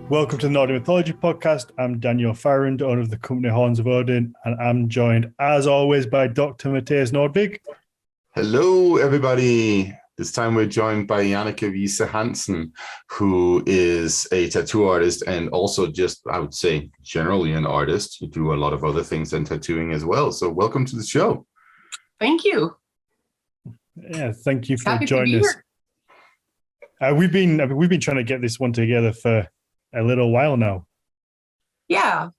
Welcome to the Nordic Mythology podcast. I'm Daniel Farrand, owner of the company Horns of Odin, and I'm joined, as always, by Dr. Mathias Nordic. Hello, everybody. This time we're joined by Jannicke Wiese-Hansen, who is a tattoo artist and also just, I would say, generally an artist. You do a lot of other things than tattooing as well. So welcome to the show. Thank you. Yeah, thank you for Happy joining us. We've been trying to get this one together for a little while now. Yeah.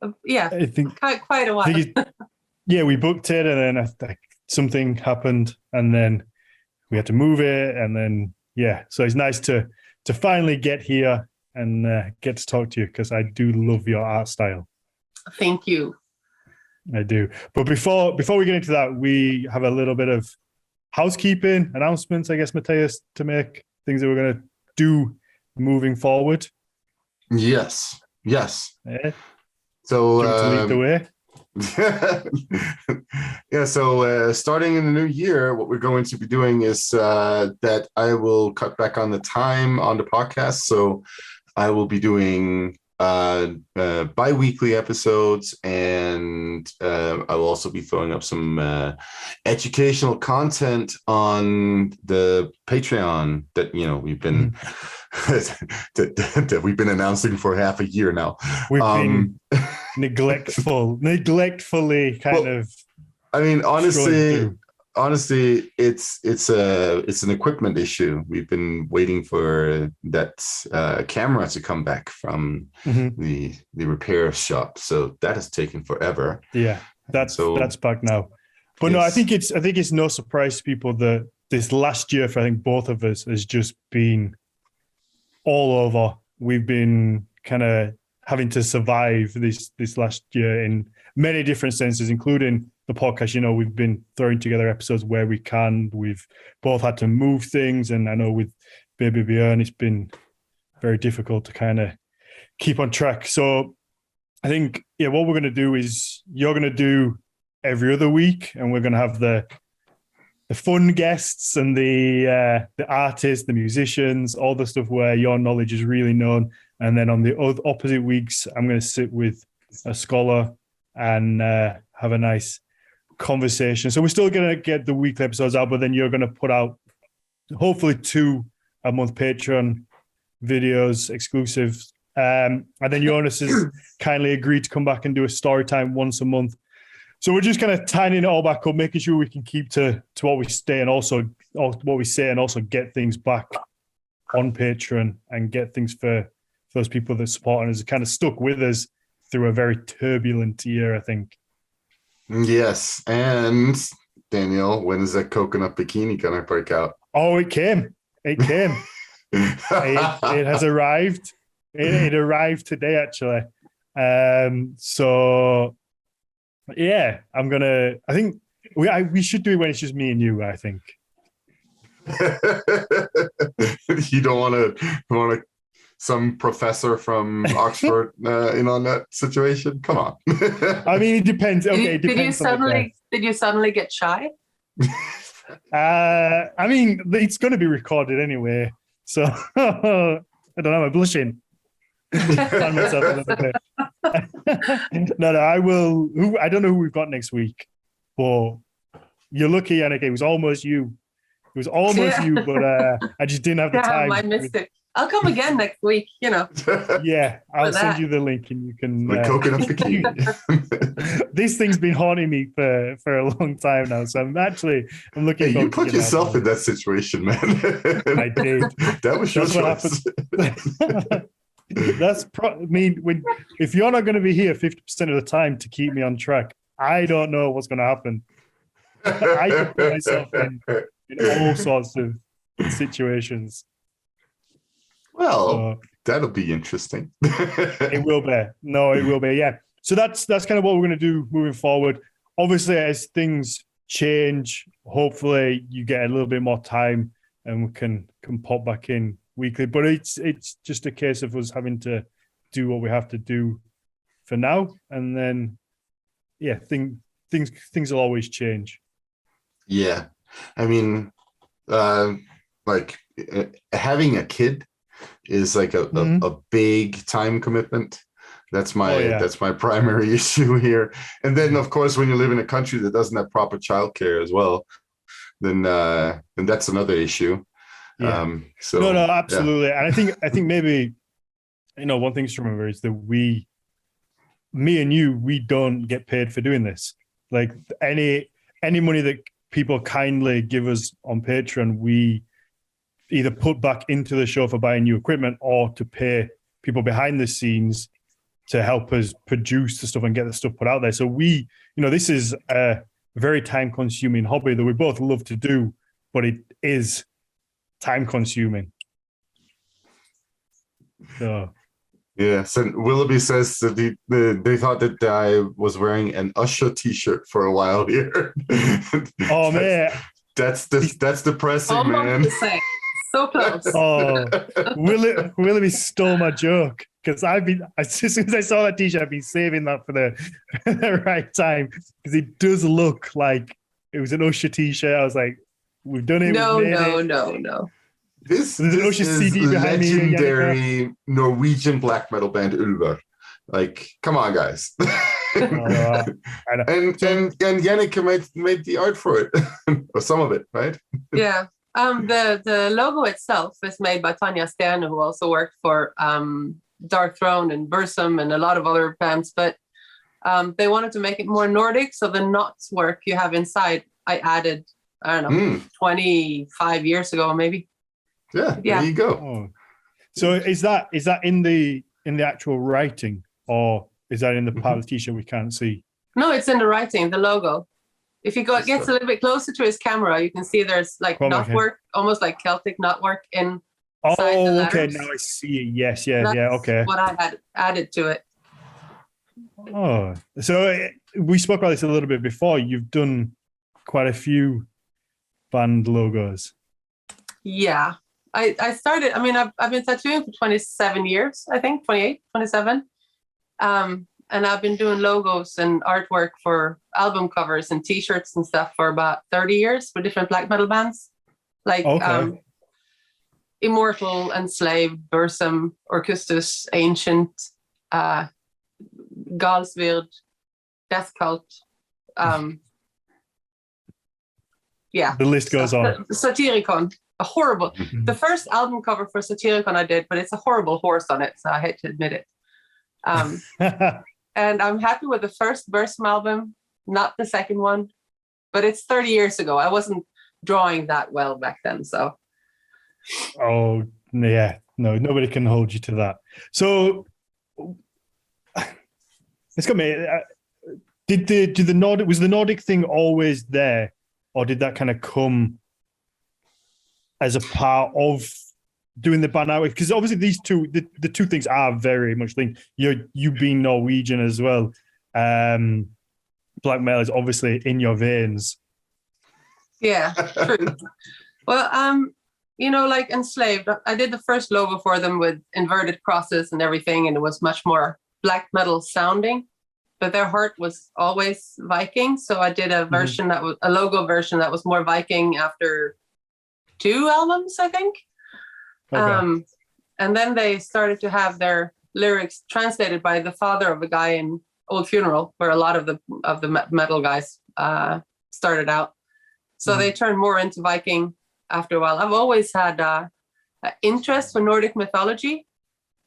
I think quite a while. We booked it, and then something happened, and then we had to move it, and then so it's nice to finally get here and get to talk to you, because I do love your art style. Thank you. I do. But before we get into that, we have a little bit of housekeeping announcements, I guess, Mathias, to make things that we're going to do moving forward. Yes. Yeah. So to lead the way. So starting in the new year, what we're going to be doing is that I will cut back on the time on the podcast. So I will be doing bi-weekly episodes, and I will also be throwing up some educational content on the Patreon that we've been that we've been announcing for half a year now. We've been neglectfully kind of. I mean, honestly, it's an equipment issue. We've been waiting for that camera to come back from the repair shop, so that has taken forever. Yeah, that's back now. But no, I think it's no surprise to people that this last year for I think both of us has just been all over. We've been kind of having to survive this last year in many different senses, including the podcast. We've been throwing together episodes where we can. We've both had to move things, and I know with Baby Björn, it's been very difficult to kind of keep on track. So I think, what we're going to do is you're going to do every other week, and we're going to have the fun guests and the artists, the musicians, all the stuff where your knowledge is really known. And then on the opposite weeks, I'm going to sit with a scholar and have a nice conversation. So we're still going to get the weekly episodes out, but then you're going to put out hopefully 2 a month Patreon videos, exclusives. And then Jonas has kindly agreed to come back and do a story time once a month. So we're just kind of tying it all back up, making sure we can keep to what we say and also get things back on Patreon and get things for those people that support us, kind of stuck with us through a very turbulent year, I think. Yes. And Daniel, when is that coconut bikini going to break out? Oh, it came. It has arrived. It arrived today, actually. I think we should do it when it's just me and you, I think. You don't want to some professor from Oxford in on that situation? Come on. I mean, it depends. Okay, it depends. Did you suddenly get shy? I mean, it's going to be recorded anyway, so I don't know. I'm blushing. Find myself a little bit. No, I will. I don't know who we've got next week, but you're lucky, Jannicke. It was almost you. But I just didn't have the time. I missed it. I'll come again next week. Yeah, I'll send you the link, and you can. The coconut bikini. This thing's been haunting me for a long time now, so I'm looking. Hey, you put yourself in that situation, man. I did. That was your choice. If you're not going to be here 50% of the time to keep me on track, I don't know what's going to happen. I can put myself in all sorts of situations. Well, that'll be interesting. It will be. No, it will be. Yeah. So that's kind of what we're going to do moving forward. Obviously, as things change, hopefully you get a little bit more time and we can pop back in weekly. But it's just a case of us having to do what we have to do for now, and then things will always change. Yeah, I mean, having a kid is like a big time commitment. That's my primary issue here. And then, of course, when you live in a country that doesn't have proper childcare as well, then that's another issue. Yeah. No, absolutely. Yeah. And I think maybe, one thing to remember is that me and you, we don't get paid for doing this. Like any money that people kindly give us on Patreon, we either put back into the show for buying new equipment or to pay people behind the scenes to help us produce the stuff and get the stuff put out there. So this is a very time-consuming hobby that we both love to do, but it is time-consuming. So. Yeah. So Willoughby says that they thought that I was wearing an Usher T-shirt for a while here. Oh man, that's depressing, man. The same. So close. Oh, Willoughby stole my joke because as soon as I saw that T-shirt, I've been saving that for the right time because it does look like it was an Usher T-shirt. I was like, we've done it. No. This is CD legendary Norwegian black metal band Ulver. Like, come on, guys. And Jannicke made the art for it, or some of it, right? Yeah. The logo itself is made by Tanya Stern, who also worked for Dark Throne and Bursum and a lot of other bands. But they wanted to make it more Nordic, so the knots work you have inside, I added, 25 years ago, maybe. Yeah, there you go. Oh. So is that in the actual writing, or is that in the part of the T-shirt we can't see? No, it's in the writing, the logo. If he gets a little bit closer to his camera, you can see there's like knotwork, almost like Celtic knotwork inside the letters. Okay, now I see it. Yes, okay. What I had added to it. Oh, so we spoke about this a little bit before. You've done quite a few band logos. Yeah. I started, I've been tattooing for 27 years, I think, 28, 27. And I've been doing logos and artwork for album covers and T-shirts and stuff for about 30 years for different black metal bands. Like Immortal, Enslaved, Bursum, Orcustus, Ancient, Galsvird, Death Cult. The list goes on. Satyricon. The first album cover for Satyricon I did, but it's a horrible horse on it, so I hate to admit it. And I'm happy with the first Bursum album, not the second one, but it's 30 years ago. I wasn't drawing that well back then, so. Oh, yeah. No, nobody can hold you to that. So, let's go, mate. Did the Nordic, was the Nordic thing always there, or did that kind of come as a part of doing the band outwork? Because obviously these the two things are very much linked. You being Norwegian as well. Black metal is obviously in your veins. Yeah, true. Well, like Enslaved, I did the first logo for them with inverted crosses and everything, and it was much more black metal sounding, but their heart was always Viking. So I did a version that was a logo version that was more Viking after 2 albums, I think. Okay. And then they started to have their lyrics translated by the father of a guy in Old Funeral, where a lot of the metal guys started out. So they turned more into Viking after a while. I've always had an interest for Nordic mythology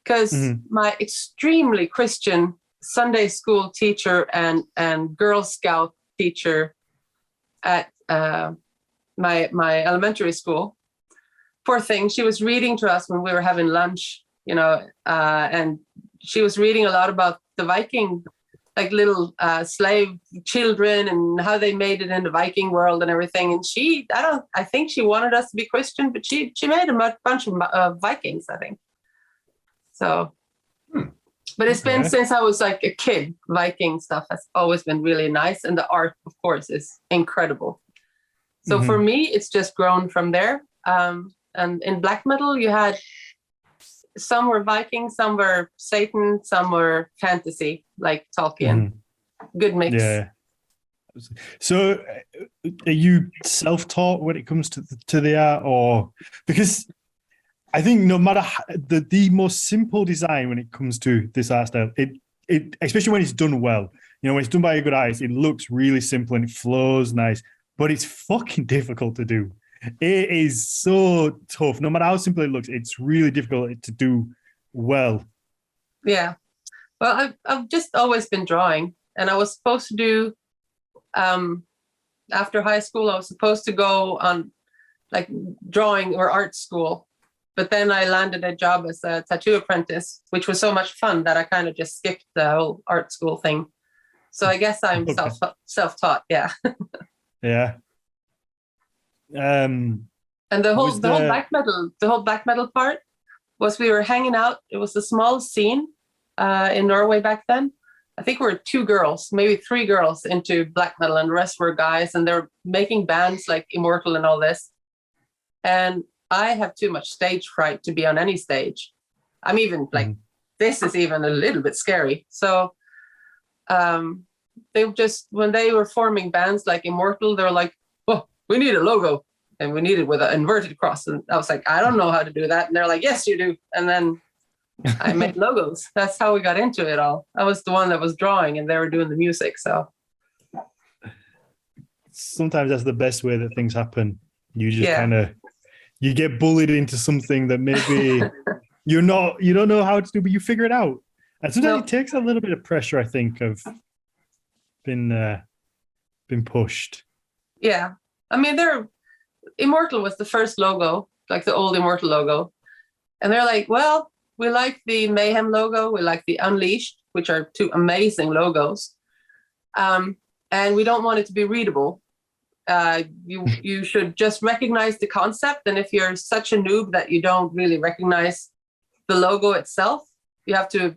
because my extremely Christian Sunday school teacher and Girl Scout teacher at my elementary school, poor thing, she was reading to us when we were having lunch, and she was reading a lot about the Viking, like little slave children and how they made it in the Viking world and everything. And I think she wanted us to be Christian, but she made a bunch of Vikings, I think. So, but it's been since I was like a kid, Viking stuff has always been really nice. And the art, of course, is incredible. So for me, it's just grown from there. And in black metal, you had some were Vikings, some were Satan, some were fantasy, like Tolkien. Good mix. Yeah. So, are you self-taught when it comes to the art, or because I think no matter the most simple design when it comes to this art style, it especially when it's done well, when it's done by a good artist, it looks really simple and it flows nice, but it's fucking difficult to do. It is so tough. No matter how simple it looks, it's really difficult to do well. Yeah. Well, I've just always been drawing, and I was supposed to do, after high school, I was supposed to go on like drawing or art school. But then I landed a job as a tattoo apprentice, which was so much fun that I kind of just skipped the whole art school thing. So I guess I'm self-taught. Yeah. Yeah. And the whole black metal part was we were hanging out. It was a small scene in Norway back then. I think we were 2 girls, maybe 3 girls into black metal, and the rest were guys, and they're making bands like Immortal and all this. And I have too much stage fright to be on any stage. I'm even like, this is even a little bit scary. So they just, when they were forming bands like Immortal, they were like, oh, we need a logo. And we need it with an inverted cross. And I was like, I don't know how to do that. And they're like, yes, you do. And then I made logos. That's how we got into it all. I was the one that was drawing and they were doing the music. So sometimes that's the best way that things happen. You just kind of, you get bullied into something that maybe you don't know how to do, but you figure it out. And sometimes it takes a little bit of pressure, I think, of been pushed. Yeah. I mean, Immortal was the first logo, like the old Immortal logo. And they're like, well, we like the Mayhem logo. We like the Unleashed, which are 2 amazing logos. And we don't want it to be readable. You should just recognize the concept. And if you're such a noob that you don't really recognize the logo itself, you have to,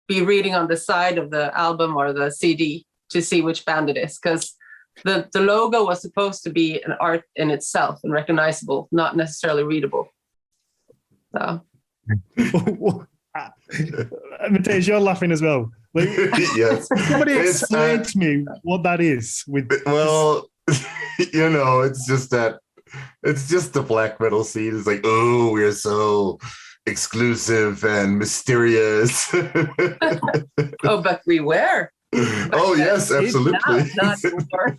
be reading on the side of the album or the CD to see which band it is. Because the logo was supposed to be an art in itself and recognizable, not necessarily readable. So. Mathias, you're laughing as well. Like, yes. Somebody explain to me what that is. Well, it's just the black metal scene. It's like, oh, we're so exclusive and mysterious. Oh, but we were. Oh yes, absolutely. Not more.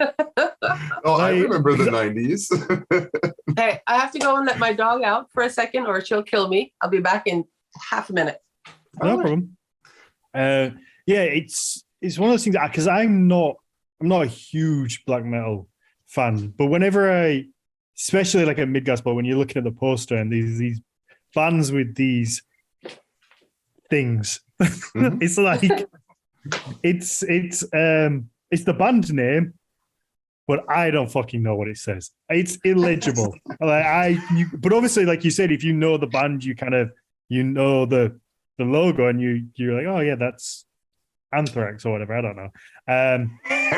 Oh, I remember the 90s. Hey, I have to go and let my dog out for a second or she'll kill me. I'll be back in half a minute. No problem. It's one of those things, because I'm not a huge black metal fan, but whenever especially like at Midgard, when you're looking at the poster and these bands with these things, it's like it's the band name, but I don't fucking know what it says. It's illegible. But obviously, like you said, if you know the band, you kind of the logo, and you're like, oh yeah, that's Anthrax or whatever. I don't know.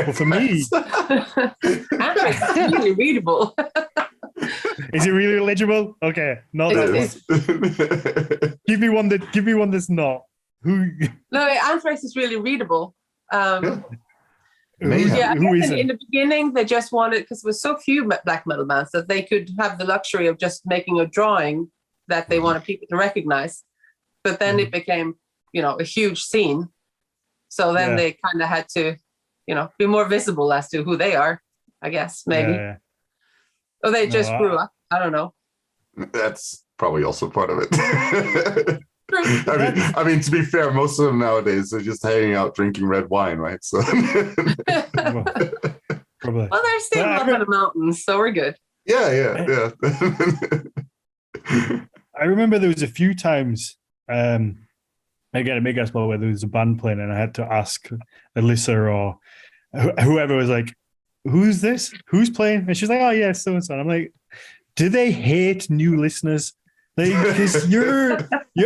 But for me, Anthrax is really readable. Is it really legible? Okay, not that. Give me one that's not. Who? No, Anthrax is really readable. Amazing. Yeah, in the beginning they just wanted, because there was so few black metal bands that they could have the luxury of just making a drawing that they wanted people to recognize. But then it became, a huge scene. So then they kind of had to, be more visible as to who they are, I guess, maybe. Yeah. Or they just grew up. I don't know. That's probably also part of it. I mean, to be fair, most of them nowadays are just hanging out drinking red wine, right? So probably. Well, they're still up in the mountains, so we're good. Yeah. I remember there was a few times, again, at Mega Sport, where there was a band playing, and I had to ask Alyssa or whoever was like, "Who's this? Who's playing?" And she's like, "Oh yeah, so and so." I'm like, "Do they hate new listeners? Because you're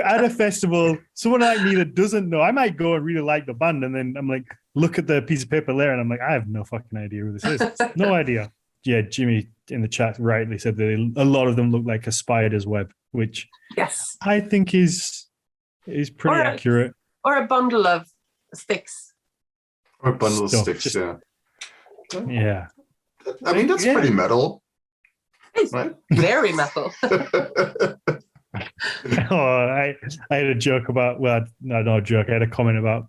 at a festival, someone like me that doesn't know, I might go and really like the band, and then I'm like, look at the piece of paper there, and I'm like, I have no fucking idea who this is. No idea." Yeah, Jimmy in the chat rightly said that a lot of them look like a spider's web, which I think is pretty accurate. Or a bundle of sticks. Or a bundle of sticks, Yeah. I mean, that's pretty metal. It's very metal. Oh, I had a joke about, well, no, not a joke. I had a comment about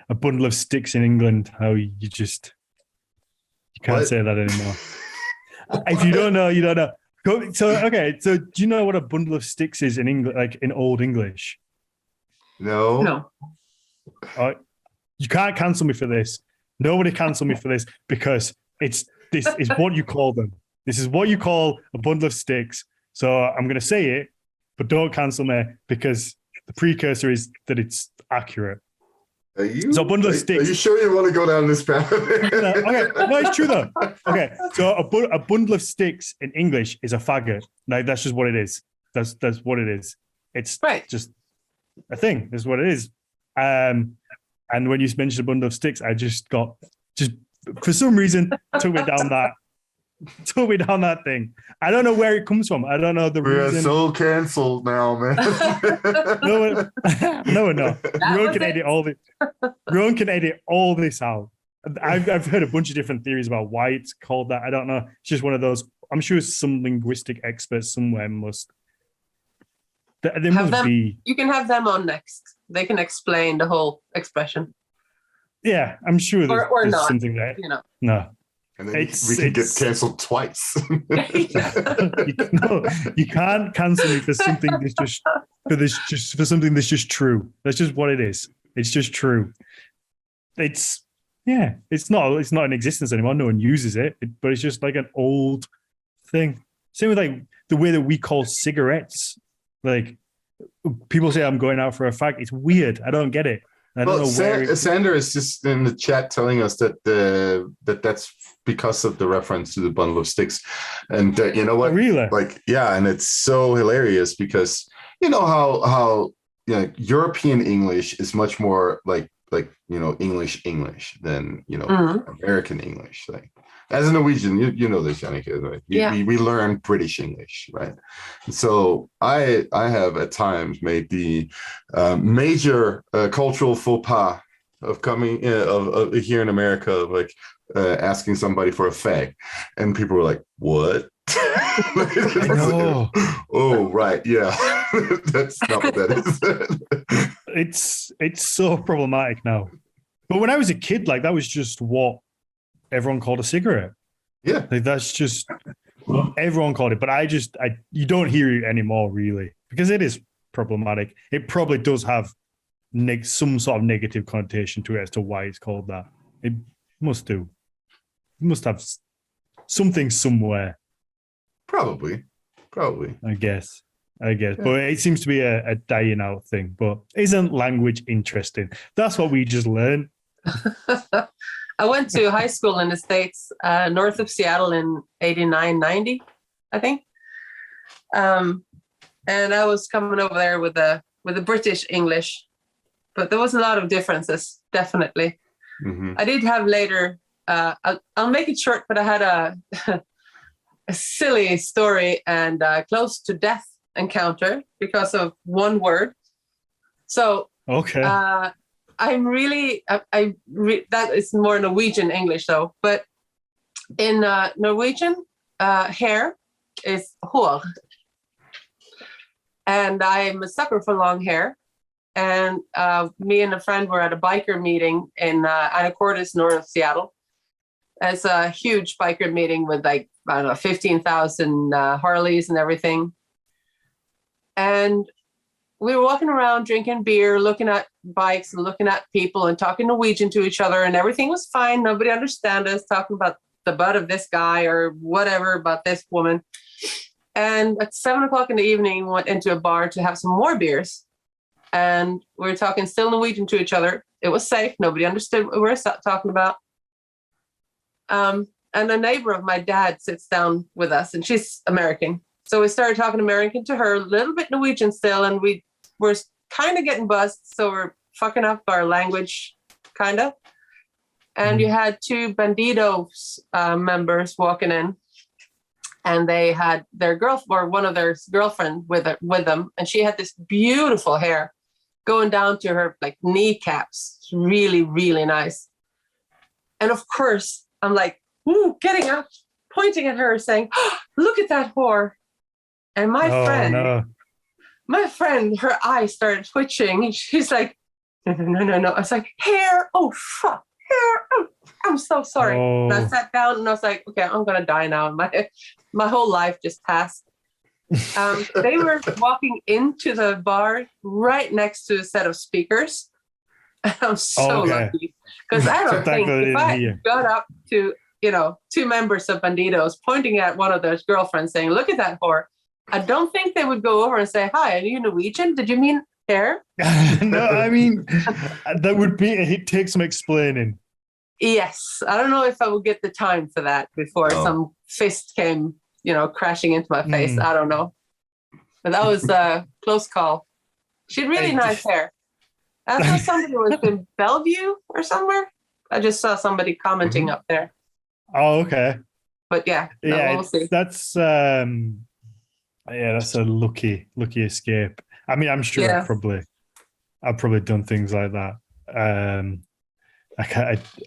a bundle of sticks in England. How you can't say that anymore. If you don't know, you don't know. So so do you know what a bundle of sticks is in English, like in Old English? No. You can't cancel me for this. Nobody cancel me for this, because this is what you call them. This is what you call a bundle of sticks. So I'm going to say it, but don't cancel me, because the precursor is that it's accurate. So a bundle of sticks. Are you sure you want to go down this path? Okay, no, it's true though. Okay, so a bundle of sticks in English is a faggot. Like, that's just what it is. That's what it is. It's just a thing. That's what it is. And when you mentioned a bundle of sticks, I just for some reason took me down that thing. I don't know where it comes from. I don't know the reason. We're so canceled now, man. No. Ron can edit all this. Ron can edit all this out. I've heard a bunch of different theories about why it's called that. I don't know. It's just one of those. I'm sure some linguistic experts somewhere must. There must be. You can have them on next. They can explain the whole expression. Yeah, I'm sure there's not, something there. No. And then we can get canceled twice. You can't cancel me for something for something that's just true. That's just what it is. It's just true. It's not in existence anymore. No one uses it, but it's just like an old thing. Same with like the way that we call cigarettes. Like, people say I'm going out for a fag. It's weird. I don't get it. I don't know where. Sander is just in the chat telling us that that's because of the reference to the bundle of sticks, and you know what? Really? Like, yeah, and it's so hilarious because you know how European English is much more like English than American English. Like, as a Norwegian, you know this, Jannicke, right? We learn British English, right? So I have at times made the major cultural faux pas of coming of here in America, of like asking somebody for a fag, and people were like, "What?" Oh, right, yeah, that's not what that is. It's so problematic now. But when I was a kid, like, that was just what everyone called a cigarette. Yeah, like, that's just what everyone called it. But you don't hear it anymore, really, because it is problematic. It probably does have some sort of negative connotation to it as to why it's called that. It must do. It must have something somewhere. Probably. I guess. Yeah. But it seems to be a dying out thing. But isn't language interesting? That's what we just learned. I went to high school in the States, north of Seattle in 89, 90, I think. And I was coming over there with a British English, but there was a lot of differences, definitely. Mm-hmm. I did have later, I'll make it short, but I had a silly story and close to death encounter because of one word. So, okay. I'm really, that is more Norwegian English though, but in Norwegian, hair is hår. And I'm a sucker for long hair. And me and a friend were at a biker meeting in Anacortes, north of Seattle. It's a huge biker meeting with 15,000 Harleys and everything. And we were walking around drinking beer, looking at bikes and looking at people and talking Norwegian to each other, and everything was fine. Nobody understood us, talking about the butt of this guy or whatever about this woman. And at 7:00 in the evening, we went into a bar to have some more beers. And we were talking still Norwegian to each other. It was safe. Nobody understood what we were talking about. And a neighbor of my dad sits down with us, and she's American. So we started talking American to her, a little bit Norwegian still, and we were kind of getting buzzed. So we're fucking up our language, kind of. And you had two Bandidos members walking in, and they had their girlfriend, or one of their girlfriend with them, and she had this beautiful hair going down to her like kneecaps. It's really, really nice. And of course, I'm like, getting up, pointing at her, saying, "Oh, look at that whore." And my friend, her eyes started twitching. She's like, no. I was like, hair. Oh, fuck, hair. Oh, I'm so sorry. And I sat down and I was like, okay, I'm going to die now. And my whole life just passed. They were walking into the bar right next to a set of speakers. I'm so lucky, because I don't think if I got up to, two members of Bandidos pointing at one of their girlfriends saying, look at that whore, I don't think they would go over and say, hi, are you Norwegian? Did you mean hair? No, I mean, it takes some explaining. Yes. I don't know if I would get the time for that before some fist came, crashing into my face. I don't know. But that was a close call. She had really nice hair. I thought somebody was in Bellevue or somewhere. I just saw somebody commenting up there. Oh, okay. But we'll see. That's a lucky escape. I mean, I'm sure I've probably done things like that.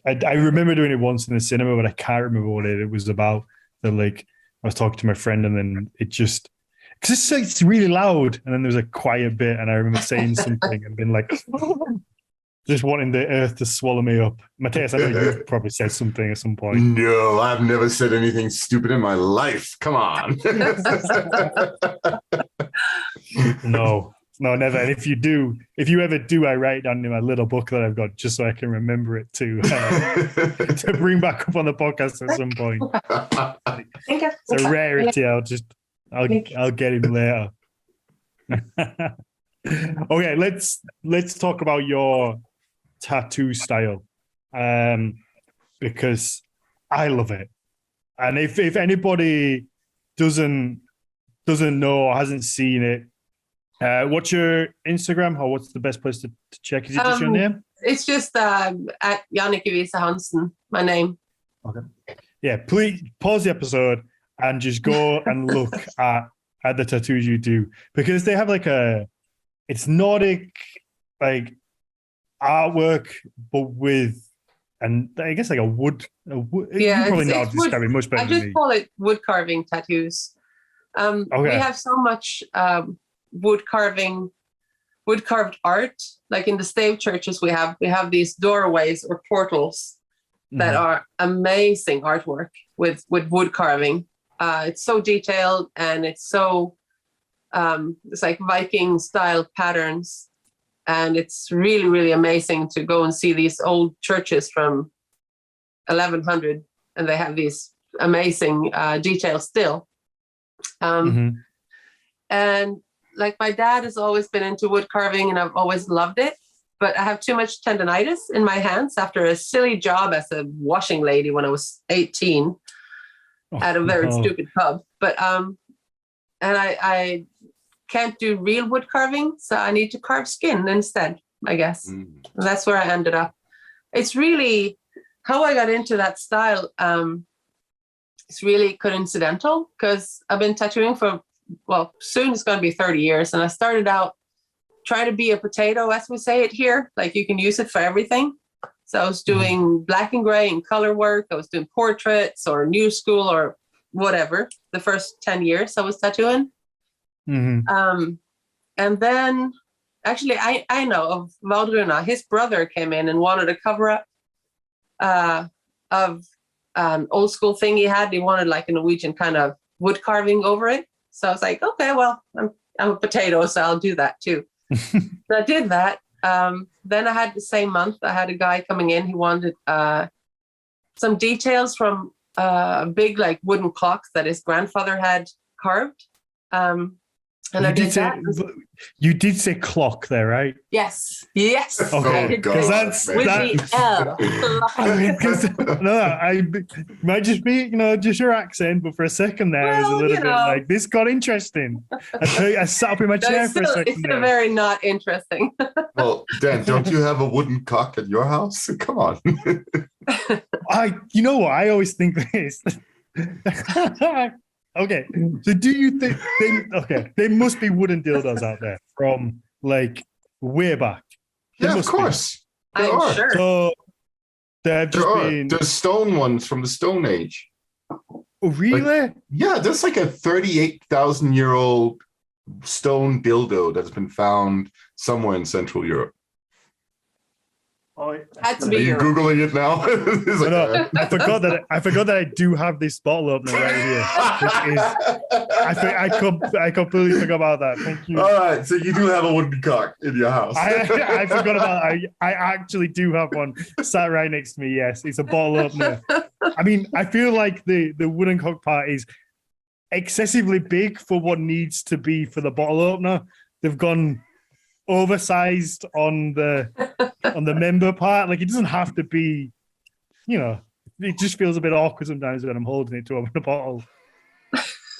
I remember doing it once in the cinema, but I can't remember what it was about. I was talking to my friend, and then it just, because it's really loud, and then there's a quiet bit, and I remember saying something and being like, just wanting the earth to swallow me up. Matthias, I know you've probably said something at some point. No, I've never said anything stupid in my life. Come on. No, never. And if you ever do, I write it down in my little book that I've got just so I can remember it to bring back up on the podcast at some point. It's a rarity. I'll get him later. Okay, let's talk about your tattoo style, because I love it. And if anybody doesn't know or hasn't seen it, what's your Instagram, or what's the best place to check? Is it just your name? It's just at Jannicke Wiese-Hansen, my name. Okay. Yeah, please pause the episode and just go and look at the tattoos you do, because they have it's Nordic artwork, but with, and I guess a wood. Yeah, you probably know how to describe it much better than me. I just call it wood carving tattoos. We have so much wood carved art. Like in the stave churches, we have these doorways or portals that are amazing artwork with wood carving. It's so detailed, and it's so it's like Viking style patterns, and it's really, really amazing to go and see these old churches from 1100, and they have these amazing details still. And my dad has always been into wood carving, and I've always loved it, but I have too much tendonitis in my hands after a silly job as a washing lady when I was 18 at a very stupid pub. But and I can't do real wood carving, so I need to carve skin instead, I guess. And that's where I ended up. It's really how I got into that style. It's really coincidental, because I've been tattooing for, soon it's going to be 30 years. And I started out trying to be a potato, as we say it here. Like, you can use it for everything. So I was doing black and gray and color work. I was doing portraits or new school or whatever. The first 10 years I was tattooing. And then actually I know of Valdruna. His brother came in and wanted a cover up of an old school thing he had. He wanted a Norwegian kind of wood carving over it. So I was like, okay, well, I'm a potato, so I'll do that too. So I did that. Then I had the same month, I had a guy coming in. He wanted some details from a big wooden clock that his grandfather had carved. And I did that. You did say clock there, right? Yes. Okay, because that's with the L. I might just be, just your accent, but for a second there, I was a little bit this got interesting. I sat up in my chair for a second. It's still very not interesting. Well, Dan, don't you have a wooden cock at your house? Come on. You know what? I always think this. Okay, so do you think there must be wooden dildos out there from way back? Yeah, of course. I'm sure. So they've just been the stone ones from the Stone Age. Oh, really? Yeah, there's like a 38,000-year-old stone dildo that's been found somewhere in Central Europe. Oh, Had to Are be you Europe. Googling it now? It's like, no, I forgot that I do have this bottle opener right here, which is I completely forgot about that. Thank you. All right, so you do have a wooden cock in your house. I forgot about it. I actually do have one sat right next to me. Yes, it's a bottle opener. I mean, I feel like the wooden cock part is excessively big for what needs to be for the bottle opener. They've gone oversized on the member part. Like, it doesn't have to be, it just feels a bit awkward sometimes when I'm holding it to open a bottle.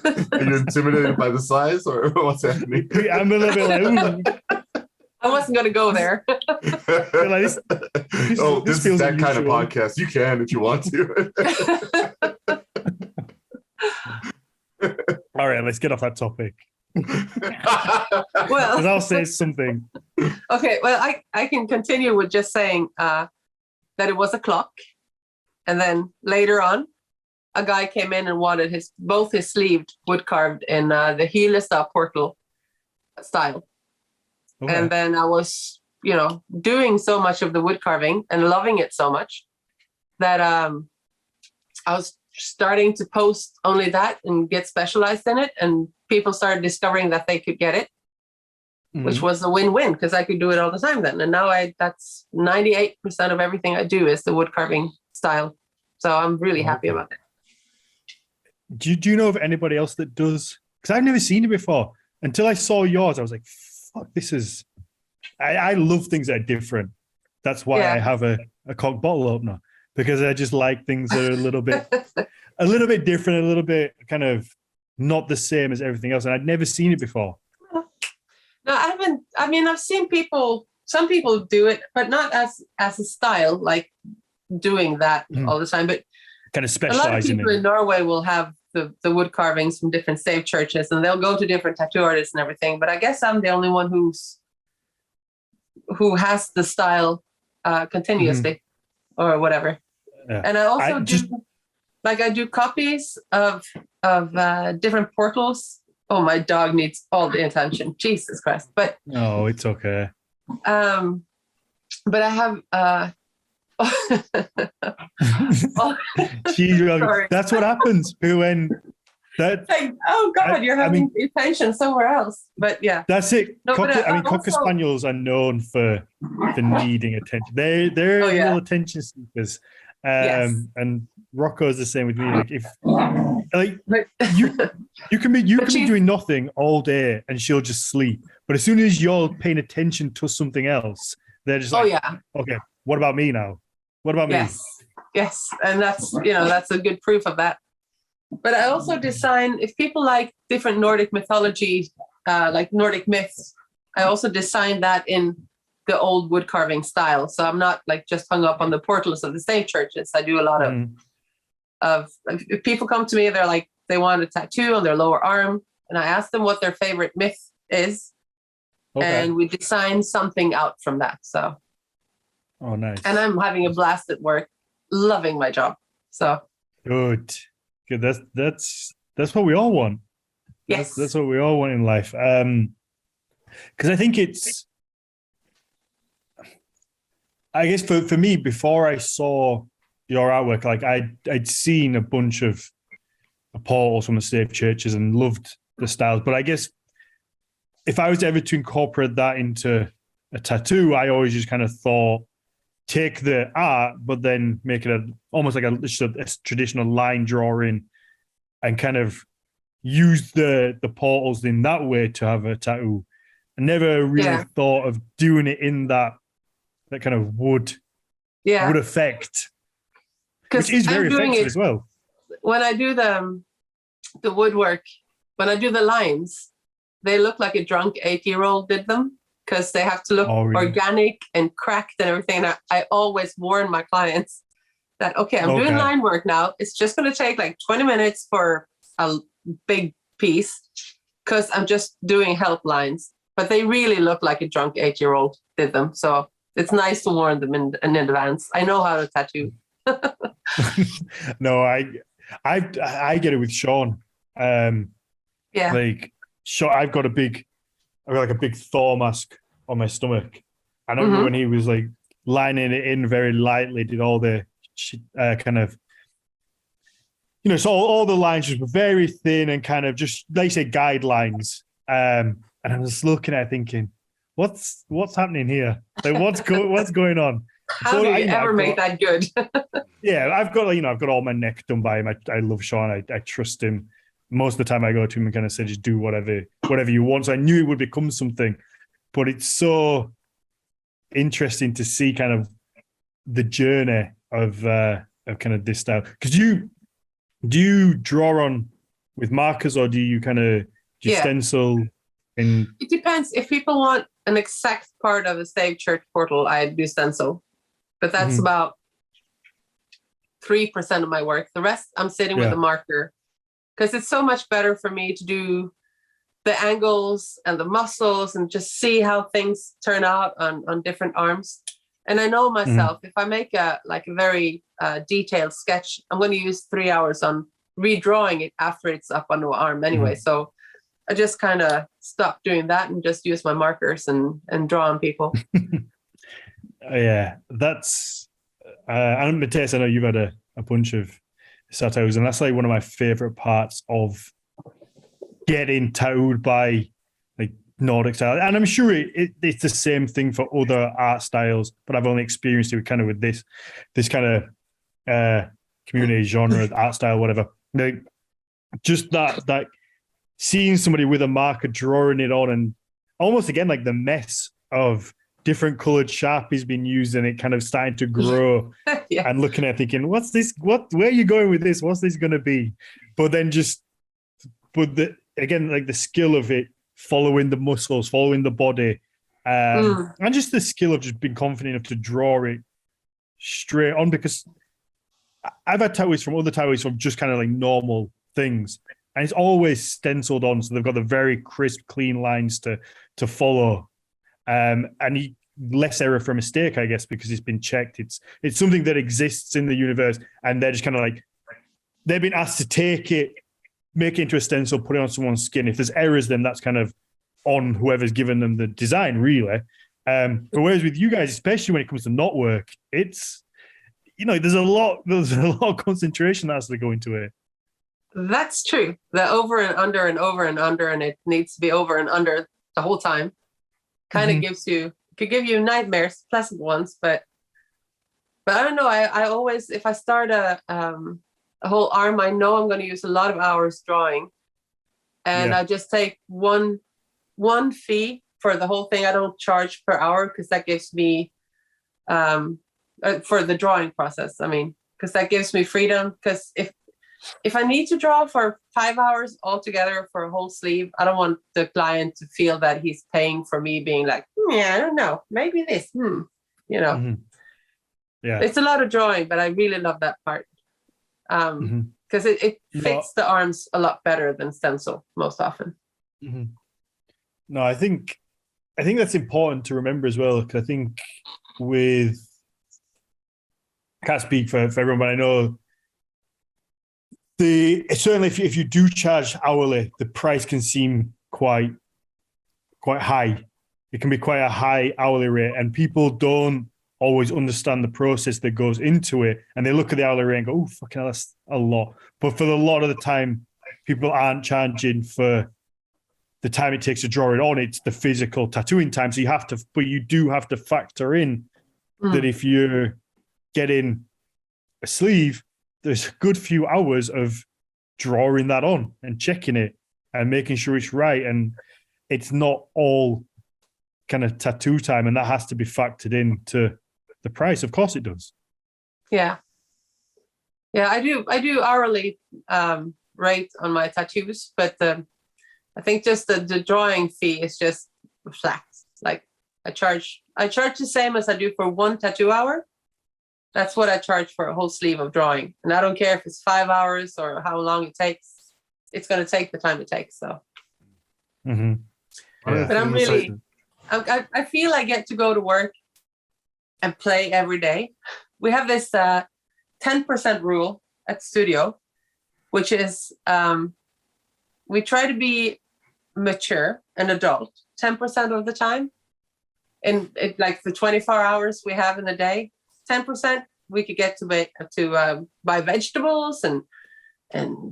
Are you intimidated by the size, or what's happening? I'm a little bit like, ooh. I wasn't going to go there. Like, this is feels that unusual. kind of podcast. You can if you want to. All right, let's get off that topic. Well, Because I'll say something. Okay, well, I can continue with just saying that it was a clock. And then later on, a guy came in and wanted both his sleeved wood carved in the Hilesta portal style. Okay. And then I was, doing so much of the wood carving and loving it so much that I was starting to post only that and get specialized in it. And people started discovering that they could get it, which was a win-win because I could do it all the time then. And now that's 98% of everything I do is the wood carving style. So I'm really happy about it. Do you know of anybody else that does? Because I've never seen it before. Until I saw yours, I was like, fuck, this is... I love things that are different. That's why I have a cock bottle opener, because I just like things that are a little bit different, a little bit kind of not the same as everything else. And I'd never seen it before. No, I haven't. I mean, I've seen some people do it, but not as a style, like doing that all the time. But kind of a specialize lot of people in Norway will have the wood carvings from different stave churches, and they'll go to different tattoo artists and everything. But I guess I'm the only one who has the style continuously or whatever. Yeah. And I also I do copies of different portals. Oh, my dog needs all the attention. Jesus Christ. But no, it's okay. But I have that's what happens when oh God, you're having attention somewhere else. But yeah, that's it. No, Cocker Spaniels are known for needing attention. They're real attention seekers. And Rocco's the same with me. Like, if you can be doing nothing all day and she'll just sleep, but as soon as you're paying attention to something else, they're just like, okay, what about me now? What about me? Yes, and that's a good proof of that. But I also design, if people like different Nordic mythology, like Nordic myths, I also design that in the old wood carving style. So I'm not like just hung up on the portals of the same churches. I do a lot of if people come to me, they're like, they want a tattoo on their lower arm, and I ask them what their favorite myth is, and we design something out from that. So, oh, nice. And I'm having a blast at work, loving my job. So good. That's what we all want. Yes, that's what we all want in life. Because I think I guess for me, before I saw your artwork, like I'd seen a bunch of portals from the stave churches and loved the styles. But I guess if I was ever to incorporate that into a tattoo, I always just kind of thought, take the art, but then make it almost like a traditional line drawing, and kind of use the portals in that way to have a tattoo. I never really thought of doing it in that kind of wood effect, which is very effective as well. When I do the woodwork, when I do the lines, they look like a drunk 8-year-old did them, because they have to look organic and cracked and everything. And I always warn my clients that, I'm doing line work now. It's just going to take like 20 minutes for a big piece, because I'm just doing help lines. But they really look like a drunk 8-year-old did them. So it's nice to warn them in advance. I know how to tattoo. No, I get it with Sean. Yeah. Like Sean, I've got a big Thor mask on my stomach. I remember when he was like lining it in very lightly, did all the kind of, so all the lines just were very thin and kind of just, like you say, guidelines. And I'm just looking at it thinking, what's happening here? Like, what's going on? How do you ever make that good? Yeah, I've got all my neck done by him. I love Sean. I trust him. Most of the time I go to him and kind of say, just do whatever you want. So I knew it would become something, but it's so interesting to see kind of the journey of kind of this style. Because do you draw on with markers, or do you stencil? It depends. If people want an exact part of a Stave Church portal, I do stencil, but that's about 3% of my work. The rest, I'm sitting with a marker, because it's so much better for me to do the angles and the muscles and just see how things turn out on different arms. And I know myself, if I make a very detailed sketch, I'm going to use 3 hours on redrawing it after it's up on the arm anyway. So I just kind of stopped doing that and just use my markers and draw on people. Yeah, that's and Mathias, I know you've had a bunch of tattoos, and that's like one of my favorite parts of getting tattooed by like Nordic style. And I'm sure it's the same thing for other art styles, but I've only experienced it kind of with this kind of community genre, art style, whatever. Like just that seeing somebody with a marker drawing it on, and almost again like the mess of different colored Sharpies being used and it kind of starting to grow and looking at it thinking, what's this? Where are you going with this? What's this going to be? But then again, like the skill of it, following the muscles, following the body, and just the skill of just being confident enough to draw it straight on, because I've had tattoos from other tattoos from just kind of like normal things, and it's always stenciled on, so they've got the very crisp, clean lines to follow. And less error for mistake, I guess, because it's been checked. It's something that exists in the universe, and they're just kind of like, they've been asked to take it, make it into a stencil, put it on someone's skin. If there's errors, then that's kind of on whoever's given them the design, really. But whereas with you guys, especially when it comes to knot work, it's, there's a lot of concentration that has to go into it. That's true. The over and under and over and under, and it needs to be over and under the whole time. Kind of could give you nightmares, pleasant ones, but I don't know. I always, if I start a whole arm, I know I'm going to use a lot of hours drawing, and I just take one fee for the whole thing. I don't charge per hour, because that gives me for the drawing process. I mean, because that gives me freedom. Because if I need to draw for 5 hours altogether for a whole sleeve, I don't want the client to feel that he's paying for me being like, I don't know, maybe this, Yeah, it's a lot of drawing, but I really love that part. Because it fits the arms a lot better than stencil most often. No, I think that's important to remember as well, because I think I can't speak for everyone, but I know certainly if you do charge hourly, the price can seem quite high. It can be quite a high hourly rate, and people don't always understand the process that goes into it, and they look at the hourly rate and go, "Oh, fucking hell, that's a lot." But for a lot of the time, people aren't charging for the time it takes to draw it on. It's the physical tattooing time. So you do have to factor in that if you're getting a sleeve, there's a good few hours of drawing that on and checking it and making sure it's right. And it's not all kind of tattoo time, and that has to be factored into the price. Of course it does. Yeah. I do hourly rate on my tattoos, but I think just the drawing fee is just flat. Like I charge the same as I do for one tattoo hour. That's what I charge for a whole sleeve of drawing. And I don't care if it's 5 hours or how long it takes. It's going to take the time it takes. So, but I'm really, I feel I get to go to work and play every day. We have this 10% rule at studio. which is we try to be mature and adult 10% of the time. In like the 24 hours we have in the day, 10% we could get to buy vegetables and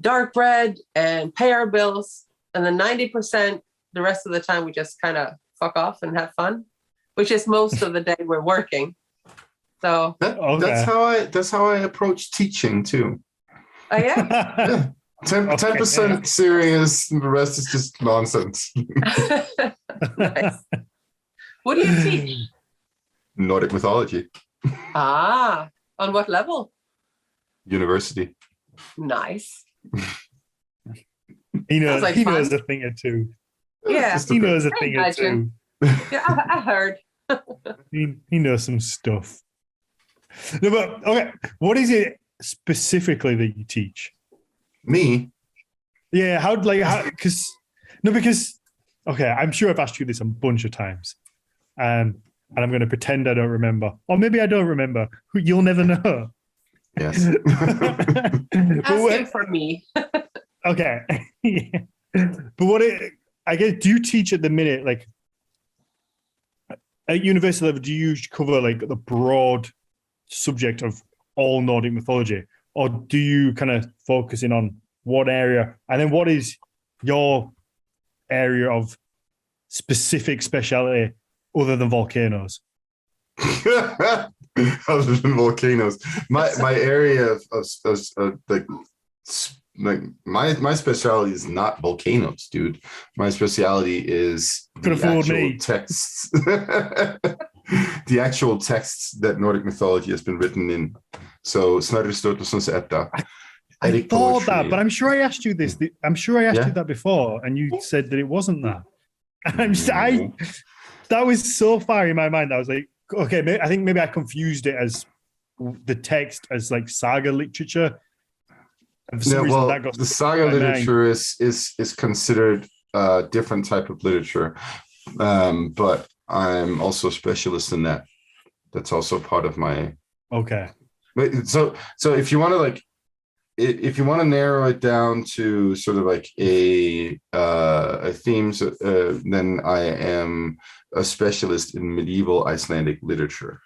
dark bread and pay our bills, and then 90% the rest of the time we just kind of fuck off and have fun, which is most of the day we're working. So that's how I approach teaching too. Oh yeah. 10% serious, and the rest is just nonsense. Nice. What do you teach? Nordic mythology. On what level? University. Nice. He knows fun. a thing or two. Yeah, he knows a thing or two. Yeah, I heard. he knows some stuff. No, but okay, what is it specifically that you teach? Me? Yeah, because okay, I'm sure I've asked you this a bunch of times, and I'm going to pretend I don't remember, or maybe I don't remember. You'll never know. Yes. Ask him for me. Okay. Yeah. But I guess, do you teach at the minute, like at university level, do you cover like the broad subject of all Nordic mythology, or do you kind of focus in on one area? And then what is your area of specific speciality other than volcanoes? Other than volcanoes, my area of like my specialty is not volcanoes, dude. My specialty is the actual texts. The actual texts that Nordic mythology has been written in. So Snorri Sturluson's Edda. I thought that, but I'm sure I asked you this. I'm sure I asked you that before, and you said that it wasn't that. And that was so far in my mind. I was like, okay, I think maybe I confused it as the text as like saga literature. The saga literature is considered a different type of literature, but I'm also a specialist in that. That's also part of my. Okay. So if you want to if you want to narrow it down to sort of like a theme, then I am a specialist in medieval Icelandic literature,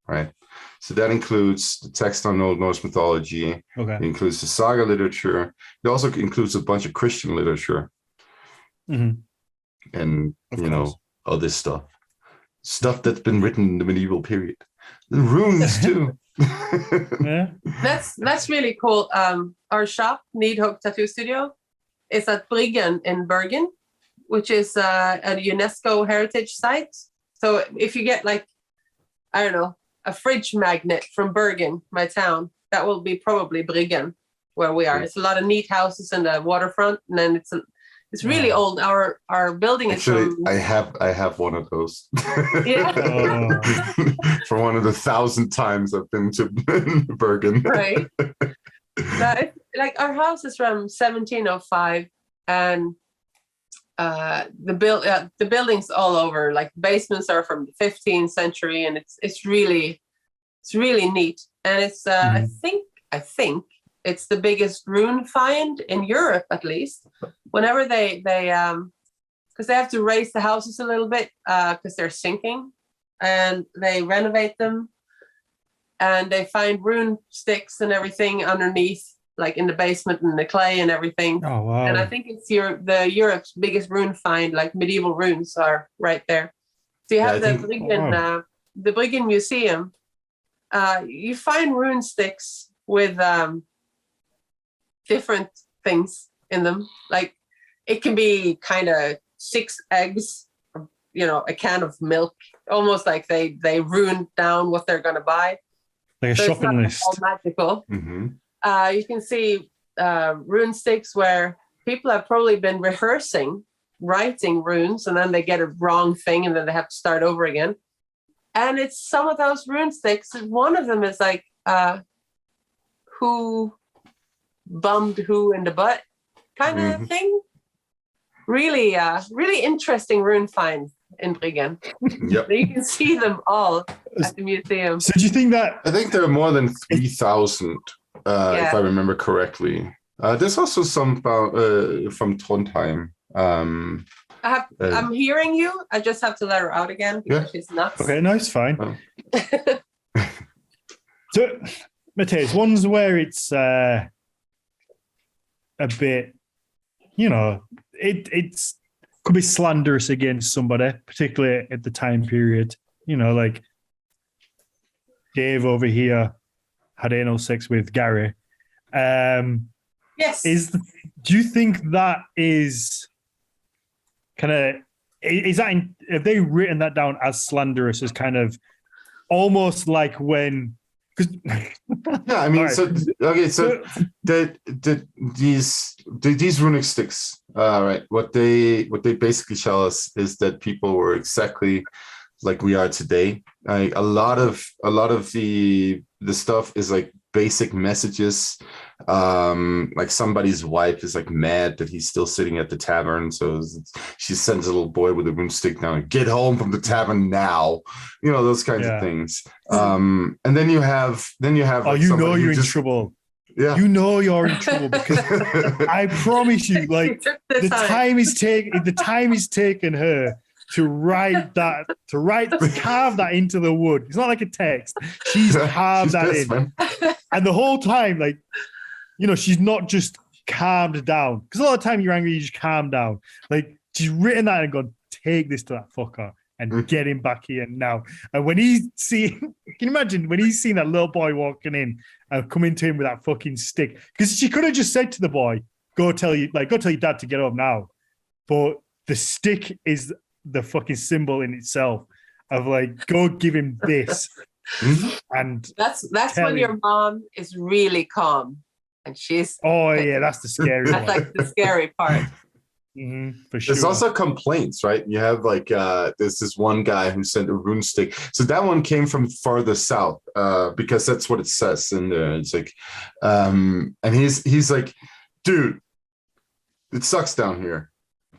right? So that includes the text on Old Norse mythology. Okay. It includes the saga literature. It also includes a bunch of Christian literature, and all this stuff that's been written in the medieval period. The runes too. Yeah. That's really cool. Our shop, Nidhogg Tattoo Studio, is at Bryggen in Bergen, which is a UNESCO heritage site. So if you get like, I don't know, a fridge magnet from Bergen, my town, that will be probably Bryggen, where we are. It's a lot of neat houses in the waterfront, and then it's really old. Our building is I have one of those. Yeah. For one of the 1,000 times I've been to Bergen. Right. Like our house is from 1705, and the buildings all over, like basements are from the 15th century, and it's really neat. And it's I think it's the biggest rune find in Europe, at least. Whenever they because they have to raise the houses a little bit because they're sinking, and they renovate them, and they find rune sticks and everything underneath, like in the basement and the clay and everything. Oh wow! And I think it's Europe's biggest rune find. Like medieval runes are right there. So you have the Bryggen Museum. You find rune sticks with different things in them. Like it can be kind of 6 eggs, a can of milk, almost like they rune down what they're going to buy. Like a shopping list. All magical. Mm-hmm. You can see rune sticks where people have probably been rehearsing writing runes, and then they get a wrong thing, and then they have to start over again. And it's some of those rune sticks. One of them is like, who bummed who in the butt kind of thing. Really, really interesting rune find in Bryggen. Yep. You can see them all at the museum. So do you think that? I think there are more than 3,000, if I remember correctly. There's also some from Trondheim. I'm hearing you. I just have to let her out again because she's nuts. Okay, no, it's fine. So, Mathias, ones where it's a bit, it's could be slanderous against somebody, particularly at the time period. Like Dave over here had anal sex with Gary. Yes. Do you think that is kind of, have they written that down as slanderous, as kind of almost like when, because yeah, I mean, right. so these runic sticks, right? What they basically tell us is that people were exactly like we are today. Like a lot of the stuff is like basic messages. Like somebody's wife is like mad that he's still sitting at the tavern, so she sends a little boy with a rune stick down, get home from the tavern now, those kinds of things. And then you have like, you're in trouble. Yeah, you're in trouble because I promise you, like the time is taken her to carve that into the wood. It's not like a text. She's carved that in. Man. And the whole time, like, she's not just calmed down. Because a lot of the time you're angry, you just calm down. Like, she's written that and gone, take this to that fucker and get him back here now. And when can you imagine when he's seen that little boy walking in and coming to him with that fucking stick? Because she could have just said to the boy, go tell your dad to get up now. But the stick is the fucking symbol in itself of like, go give him this. And that's when your mom is really calm and she's that's the scary that's one. like the scary part. For sure. There's also complaints, right? You have like there's this one guy who sent a rune stick, so that one came from farther south, because that's what it says in there. It's like and he's like, dude, it sucks down here,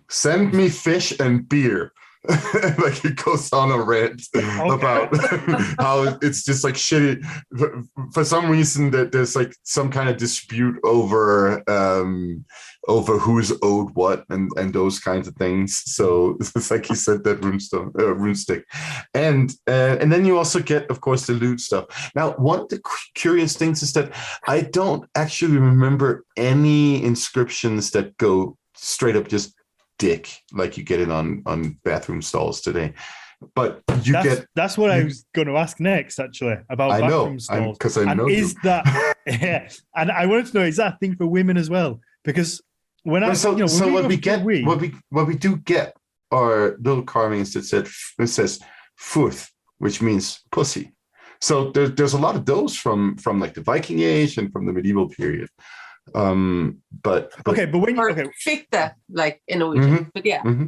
send me fish and beer. Like he goes on a rant about how it's just like shitty for some reason, that there's like some kind of dispute over who's owed what and those kinds of things. So it's like he said that rune stick, and then you also get, of course, the loot stuff. Now, one of the curious things is that I don't actually remember any inscriptions that go straight up just dick like you get it on bathroom stalls today, but that's what I was going to ask next, actually, about bathroom stalls, because I know is that and I wanted to know, is that a thing for women as well? Because what we do get are little carvings that says futh, which means pussy. So there's a lot of those from like the Viking age and from the medieval period. But when fichte, like in Norwegian, but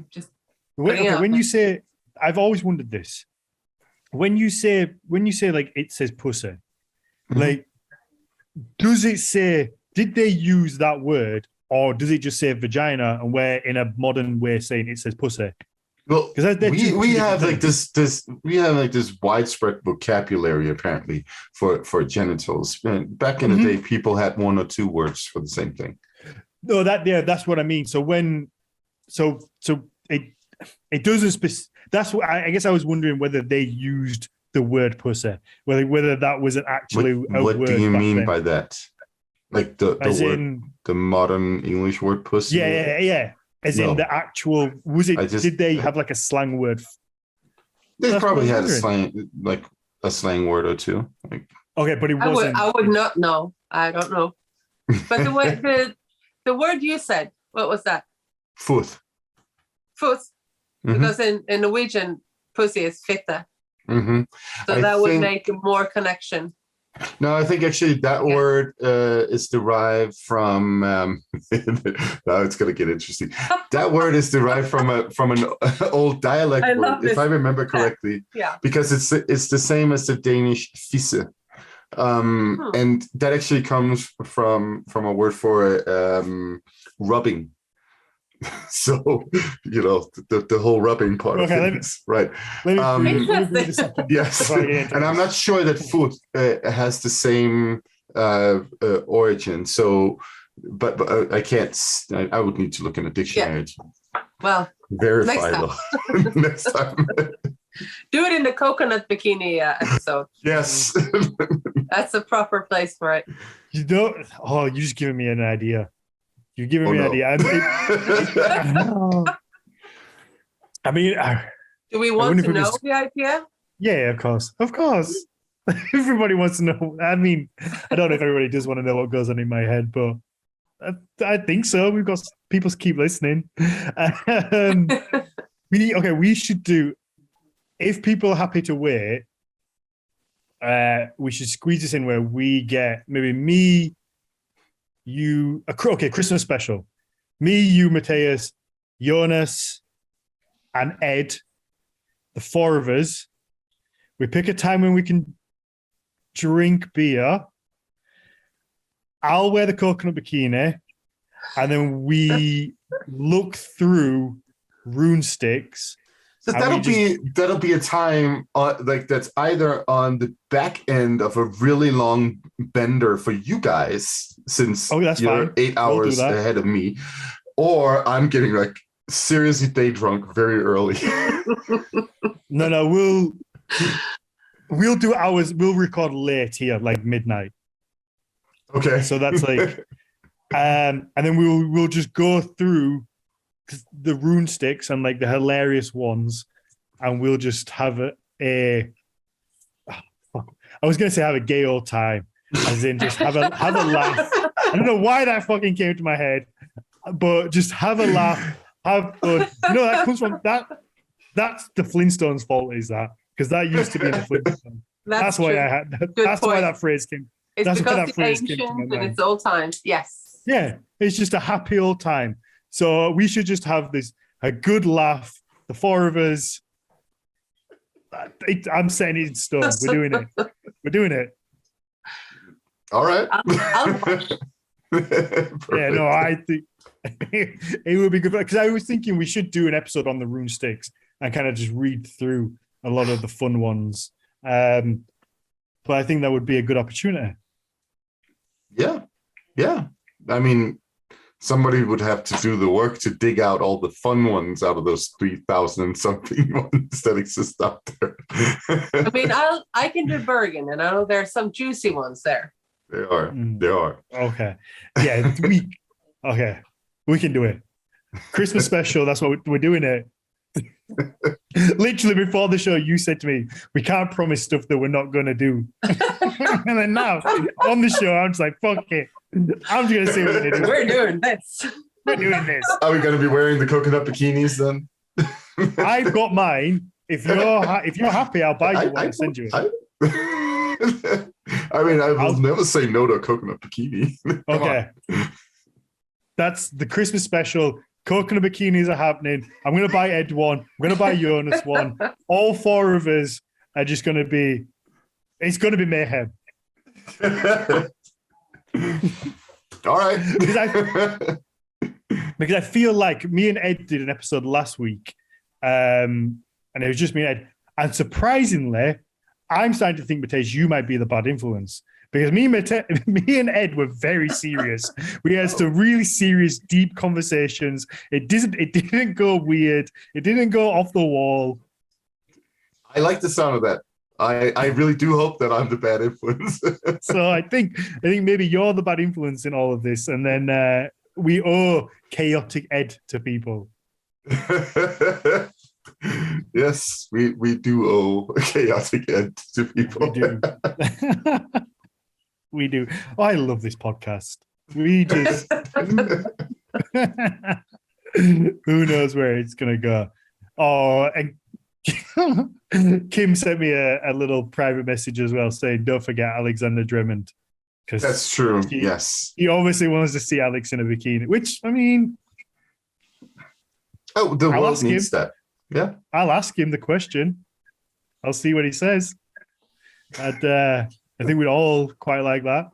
just when you say, I've always wondered this, when you say like it says pussy, like, does it say, did they use that word, or does it just say vagina and we're in a modern way saying it says pussy? Well, we have this widespread vocabulary apparently for genitals. Back in the day, people had one or two words for the same thing. No, that's what I mean. So it doesn't. That's what I guess I was wondering, whether they used the word pussy, whether that was actually a word. What do you mean then. by that? Like the word, the modern English word pussy? Yeah. As in the actual, did they have like a slang word? They probably had a slang word or two. Like, okay, but it wasn't. I would not know. I don't know. But the word you said, what was that? Futh. Futh. Because in Norwegian, pussy is fitte. So that would make more connection. No, I think actually that word is derived from. Now it's going to get interesting. That word is derived from an old dialect word, if I remember correctly. Yeah. Because it's the same as the Danish fisse, and that actually comes from a word for rubbing. So the whole rubbing part of things, right? Yes, and I'm not sure that food has the same origin. So but I can't. I would need to look in a dictionary to Well, verify next time. Do it in the coconut bikini episode. Yes. That's a proper place for it. You're just giving me an idea. You're giving me an idea. I mean, do we want to know the idea? Yeah, of course. Of course. Everybody wants to know. I mean, I don't know if everybody does want to know what goes on in my head, but I think so. We've got people to keep listening. We should do, if people are happy to wait, we should squeeze this in where we get maybe me, you, Christmas special. Me, you, Mathias, Jonas, and Ed, the four of us. We pick a time when we can drink beer. I'll wear the coconut bikini, and then we look through rune sticks. So that'll be a time that's either on the back end of a really long bender for you guys, since that's you're fine. 8 hours ahead of me, or I'm getting like seriously day drunk very early. No, we'll do ours. We'll record late here, like midnight. Okay. So that's like, and then we'll just go through the rune sticks and like the hilarious ones, and we'll just have I was gonna say have a gay old time, as in just have a laugh. I don't know why that fucking came to my head, but just have a laugh, have fun. That comes from that. That's the Flintstones' fault, is that? Because that used to be in the Flintstones. That's why I had. That's why that phrase came. It's that's because why that it's phrase ancient came to my and mind. it's old times. Yes. Yeah, it's just a happy old time. So we should just have a good laugh. The four of us. I'm saying it in stone. We're doing it. We're doing it. All right. Yeah, no, I think it would be good because I was thinking we should do an episode on the rune sticks and kind of just read through a lot of the fun ones. But I think that would be a good opportunity. Yeah. I mean, somebody would have to do the work to dig out all the fun ones out of those 3,000 and something ones that exist out there. I mean, I can do Bergen, and I know there are some juicy ones there. There are. Okay. Yeah, we can do it. Christmas special, that's what we're doing it. Literally before the show, you said to me, we can't promise stuff that we're not going to do. And then now, on the show, I'm just like, fuck it. I'm just going to say what we're doing. We're doing this. We're doing this. Are we going to be wearing the coconut bikinis then? I've got mine. If you're happy, I'll buy you one and send you it. I mean, I'll never say no to a coconut bikini. Okay. That's the Christmas special. Coconut bikinis are happening. I'm going to buy Ed one. I'm going to buy Jonas one. All four of us are just going to be, it's going to be mayhem. All right. Because I feel like me and Ed did an episode last week, and it was just me and Ed. And surprisingly, I'm starting to think, Mathias, you might be the bad influence. Because me and Ed were very serious. We had some really serious, deep conversations. It didn't go weird. It didn't go off the wall. I like the sound of that. I really do hope that I'm the bad influence. So I think maybe you're the bad influence in all of this, and then we owe chaotic Ed to people. Yes, we do owe chaotic Ed to people. We do. We do. Oh, I love this podcast. We just who knows where it's gonna go. Oh, and Kim sent me a little private message as well saying, "Don't forget Alexander Drummond." Because that's true. Yes, he obviously wants to see Alex in a bikini. Which I mean, the world needs that. Yeah, I'll ask him the question. I'll see what he says. And I think we'd all quite like that.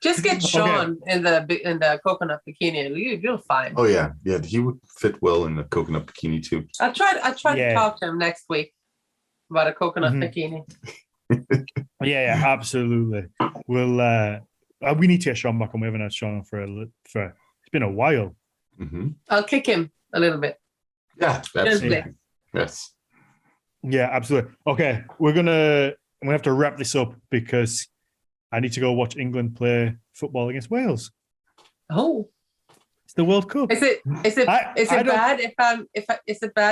Just get Sean in the coconut bikini. You'll find. Oh yeah, he would fit well in the coconut bikini too. I tried to talk to him next week about a coconut bikini. Yeah, absolutely. We need to get Sean back on. We haven't had Sean on for it's been a while. Mm-hmm. I'll kick him a little bit. Yeah, absolutely. Yes. Yeah, absolutely. Okay, I'm gonna have to wrap this up because I need to go watch England play football against Wales. Oh, it's the World Cup. Is it bad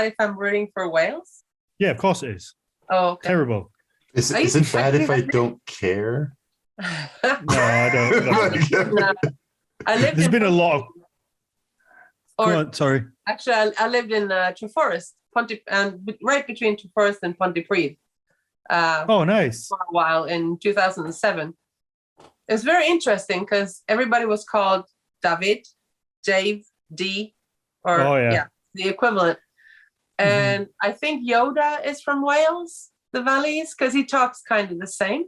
if I'm rooting for Wales? Yeah, of course it is. Oh, okay. Terrible. Is it bad if I don't care? No, I don't. No. There's been a lot of. Go on, sorry. Actually, I lived in Treforest, right between Treforest and Pontypridd. Oh, nice. For a while in 2007. It was very interesting because everybody was called David, Dave, D, or the equivalent. And I think Yoda is from Wales, the Valleys, because he talks kind of the same.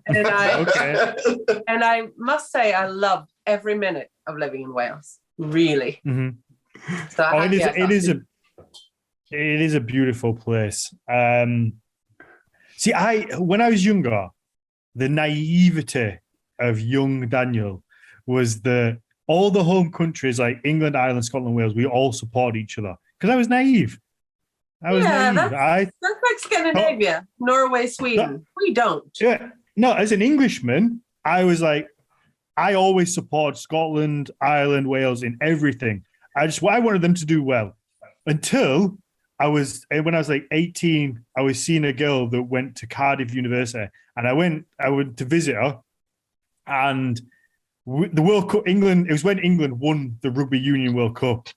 And I must say, I loved every minute of living in Wales. Really. Mm-hmm. So it is a beautiful place. See, when I was younger, the naivety of young Daniel was all the home countries like England, Ireland, Scotland, Wales, we all support each other because I was naive. That's like Scandinavia, Norway, Sweden. We don't. Yeah. No, as an Englishman, I was like, I always support Scotland, Ireland, Wales in everything. I wanted them to do well until when I was like 18, I was seeing a girl that went to Cardiff University, and I went to visit her, and the World Cup, England, it was when England won the Rugby Union World Cup,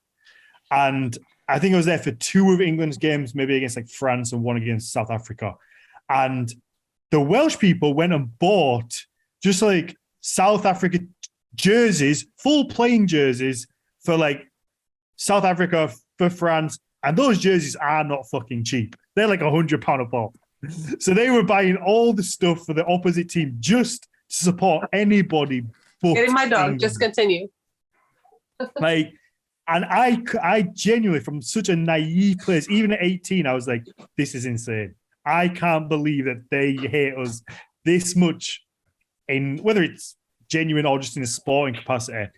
and I think I was there for 2 of England's games, maybe against like France and 1 against South Africa, and the Welsh people went and bought just like South Africa jerseys, full playing jerseys for like South Africa, for France. And those jerseys are not fucking cheap. They're like £100 a pop. So they were buying all the stuff for the opposite team just to support anybody. Getting my dog. England. Just continue. And I genuinely, from such a naive place, even at 18, I was like, this is insane. I can't believe that they hate us this much, in whether it's genuine or just in a sporting capacity.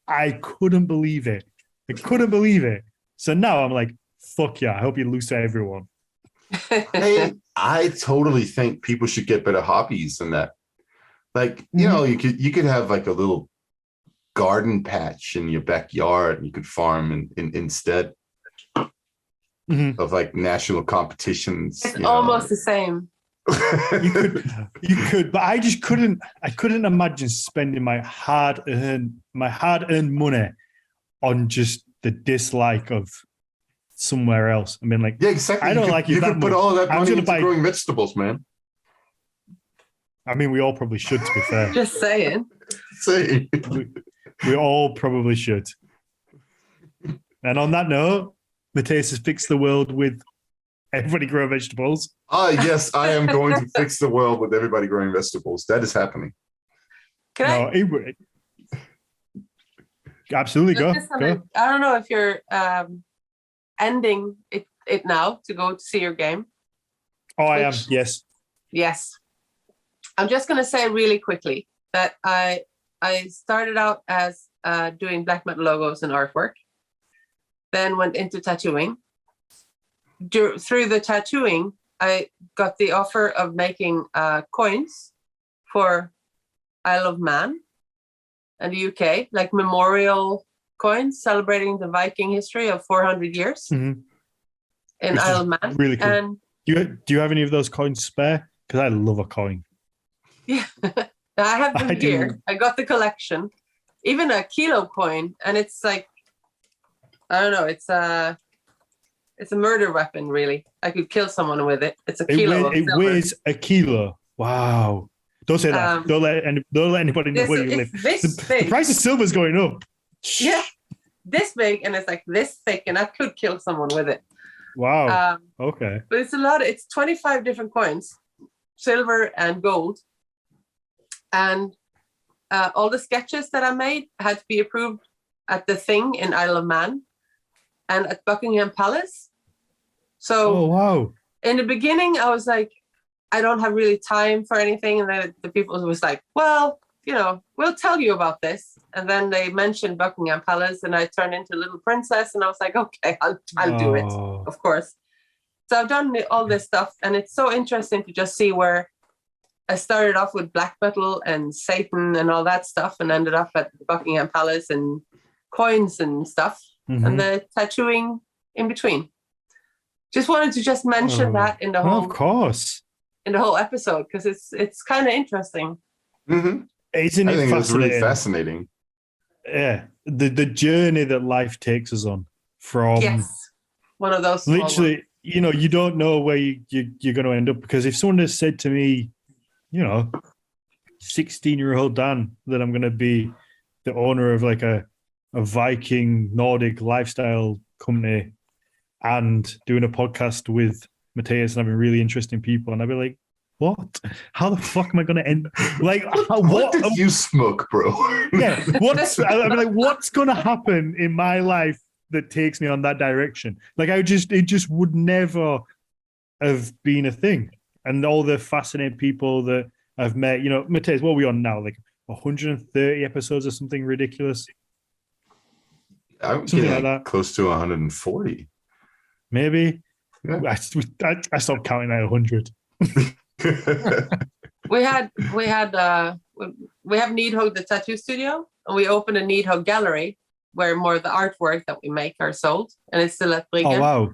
I couldn't believe it. So now I'm like, fuck yeah, I hope you lose to everyone. Hey, I totally think people should get better hobbies than that. Like, you could have like a little garden patch in your backyard and you could farm instead of like national competitions. It's almost the same. you could, but I couldn't imagine spending my hard-earned money on just the dislike of somewhere else. I mean, like, yeah, exactly. I don't like it. You could put all of that money into growing vegetables, man. I mean, we all probably should, to be fair. Just saying. We all probably should. And on that note, Mathias has fixed the world with everybody grow vegetables. Yes, I am going to fix the world with everybody growing vegetables. That is happening. Absolutely, go. I don't know if you're ending it now to go to see your game. Oh, I am. Yes. Yes. I'm just going to say really quickly that I started out as doing black metal logos and artwork, then went into tattooing. Through the tattooing, I got the offer of making coins for Isle of Man and the UK, like memorial coins celebrating the Viking history of 400 years in Isle of Man. Really cool. And do you have any of those coins spare? Because I love a coin. Yeah, I have them here. I got the collection, even a kilo coin, and it's like, I don't know, it's a murder weapon, really. I could kill someone with it. It's a kilo. It weighs a kilo. Wow. Don't say that. Don't let anybody know where you live. The price of silver is going up. Yeah, this big, and it's like this thick, and I could kill someone with it. Wow. Okay. But it's a lot. It's 25 different coins, silver and gold. And all the sketches that I made had to be approved at the Thing in Isle of Man and at Buckingham Palace. So wow. In the beginning, I was like, I don't have really time for anything. And then the people was like, well, we'll tell you about this. And then they mentioned Buckingham Palace, and I turned into a little princess, and I was like, okay, I'll do it, of course. So I've done all this stuff, and it's so interesting to just see where I started off with black metal and Satan and all that stuff, and ended up at Buckingham Palace and coins and stuff, and the tattooing in between. Just wanted to just mention that in the whole, of course, in the whole episode, because it's kind of interesting. Mm-hmm. Isn't it fascinating? It's really fascinating. Yeah, the journey that life takes us on from one of those literally, you don't know where you're going to end up, because if someone has said to me, 16-year-old Dan, that I'm going to be the owner of like a Viking Nordic lifestyle company and doing a podcast with Mathias and having really interesting people, and I'd be like, what? How the fuck am I going to end? Like, what did you smoke, bro? Yeah, I'd be like, what's going to happen in my life that takes me on that direction? Like, it just would never have been a thing. And all the fascinating people that I've met, Mathias, what are we on now? Like 130 episodes or something ridiculous? I'm getting like that. Close to 140. Maybe. Yeah. I stopped counting at 100. we have Needhug, the tattoo studio, and we opened a Needhug gallery where more of the artwork that we make are sold, and it's still at Bryggen. Oh wow.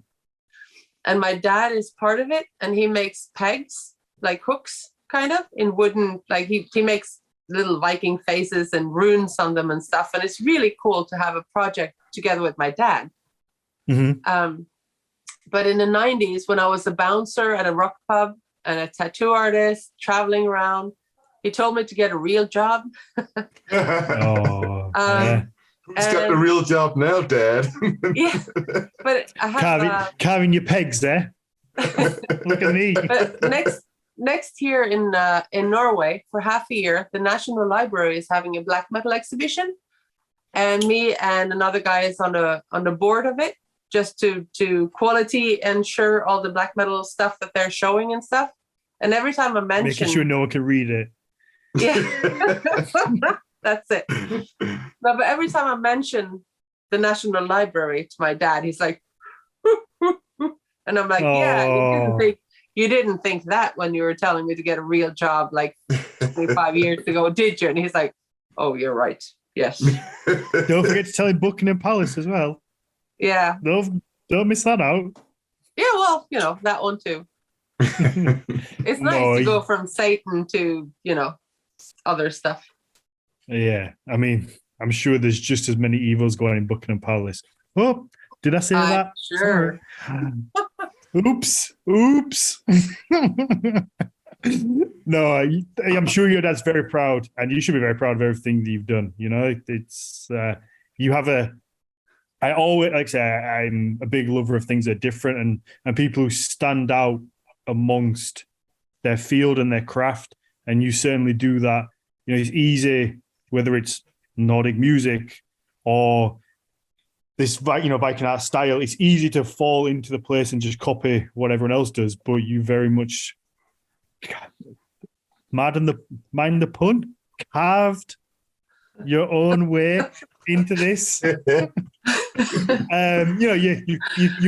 And my dad is part of it, and he makes pegs, like hooks, kind of in wooden, like he makes little Viking faces and runes on them and stuff, and it's really cool to have a project together with my dad. But in the 90s, when I was a bouncer at a rock pub and a tattoo artist traveling around, he told me to get a real job. Who's got a real job now, Dad? Yeah, but I have carving your pegs there. Look at me. But next year in Norway, for half a year, the National Library is having a black metal exhibition, and me and another guy is on the board of it, just to quality ensure all the black metal stuff that they're showing and stuff. And every time I mention, making sure no one can read it. Yeah. That's it. No, but every time I mention the National Library to my dad, he's like, and I'm like, yeah, you didn't think that when you were telling me to get a real job like 25 years ago, did you? And he's like, oh, you're right. Yes. Don't forget to tell him Buckingham Palace as well. Yeah. Don't miss that out. Yeah, well, that one too. It's nice to go from Satan to, other stuff. Yeah, I mean, I'm sure there's just as many evils going in Buckingham Palace. Oh, did I say that? Sure. Oops. No, I'm sure your dad's very proud, and you should be very proud of everything that you've done. It's you have I always, like I say, I'm a big lover of things that are different and people who stand out amongst their field and their craft, and you certainly do that. It's easy, whether it's Nordic music or this, Viking art style, it's easy to fall into the place and just copy what everyone else does. But you very much, mind the pun, carved your own way into this. You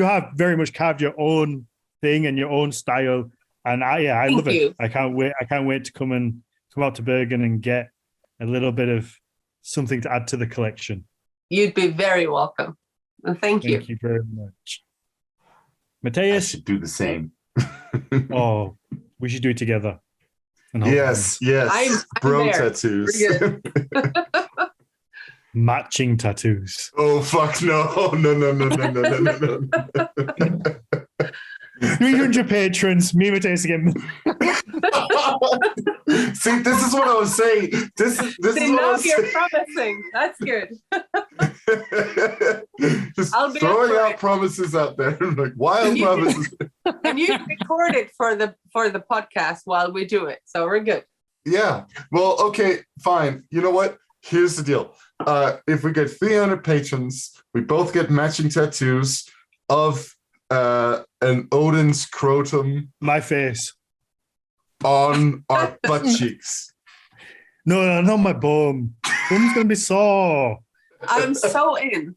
have very much carved your own thing and your own style, and I love it. I can't wait to come out to Bergen and get a little bit of something to add to the collection. You'd be very welcome. And thank you. Thank you very much. Mathias? I should do the same. Oh, we should do it together. Yes. I'm bro there. Tattoos. Matching tattoos. Oh, fuck no. No. 300 patrons, me and Mathias again. See, this is what I was saying. This is what I was you're promising. That's good. Just throwing out promises out there, like wild promises. And you record it for the podcast while we do it, so we're good. Yeah. Well, okay, fine. You know what? Here's the deal. If we get 300 patrons, we both get matching tattoos of an Odin's scrotum. My face. on our butt cheeks. No, not my bum. Bum's gonna be sore. I'm so in.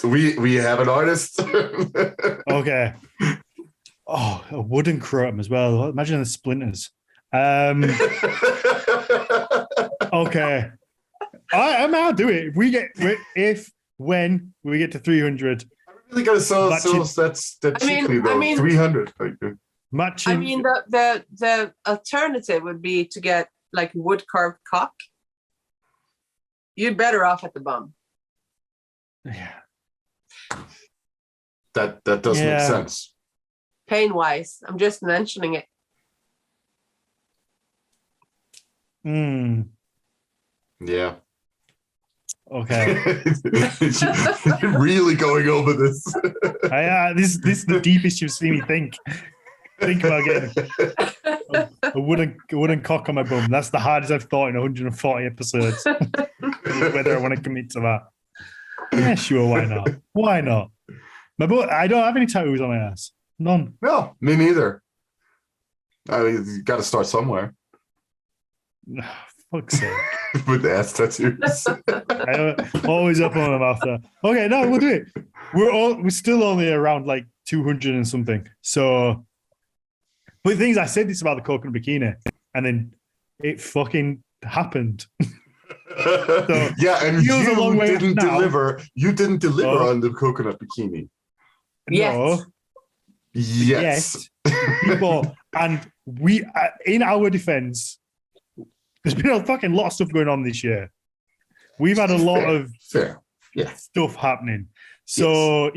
We have an artist. Okay. Oh, a wooden crotum as well. Imagine the splinters. Okay. I'll do it. When we get to 300. Really gotta sell that's cheaply though. 300. Matching. I mean, the alternative would be to get like wood carved cock. You're better off at the bum. Yeah. That does make sense. Pain wise, I'm just mentioning it. Yeah. Okay. You're really going over this. This is the deepest you've seen me think. Think about getting a wooden cock on my bum. That's the hardest I've thought in 140 episodes. Whether I want to commit to that. Yeah, sure, why not? Why not? I don't have any tattoos on my ass. None. No, me neither. I mean, you got to start somewhere. Fuck's sake. With the ass tattoos. Always up on them after. Okay, no, we'll do it. We're still only around like 200 and something. So, but the thing is, I said this about the coconut bikini, and then it fucking happened. So, yeah, and you didn't deliver. You didn't deliver on the coconut bikini. Yes. Yes. People, and we, in our defense, there's been a fucking lot of stuff going on this year. We've had a lot of stuff happening. So,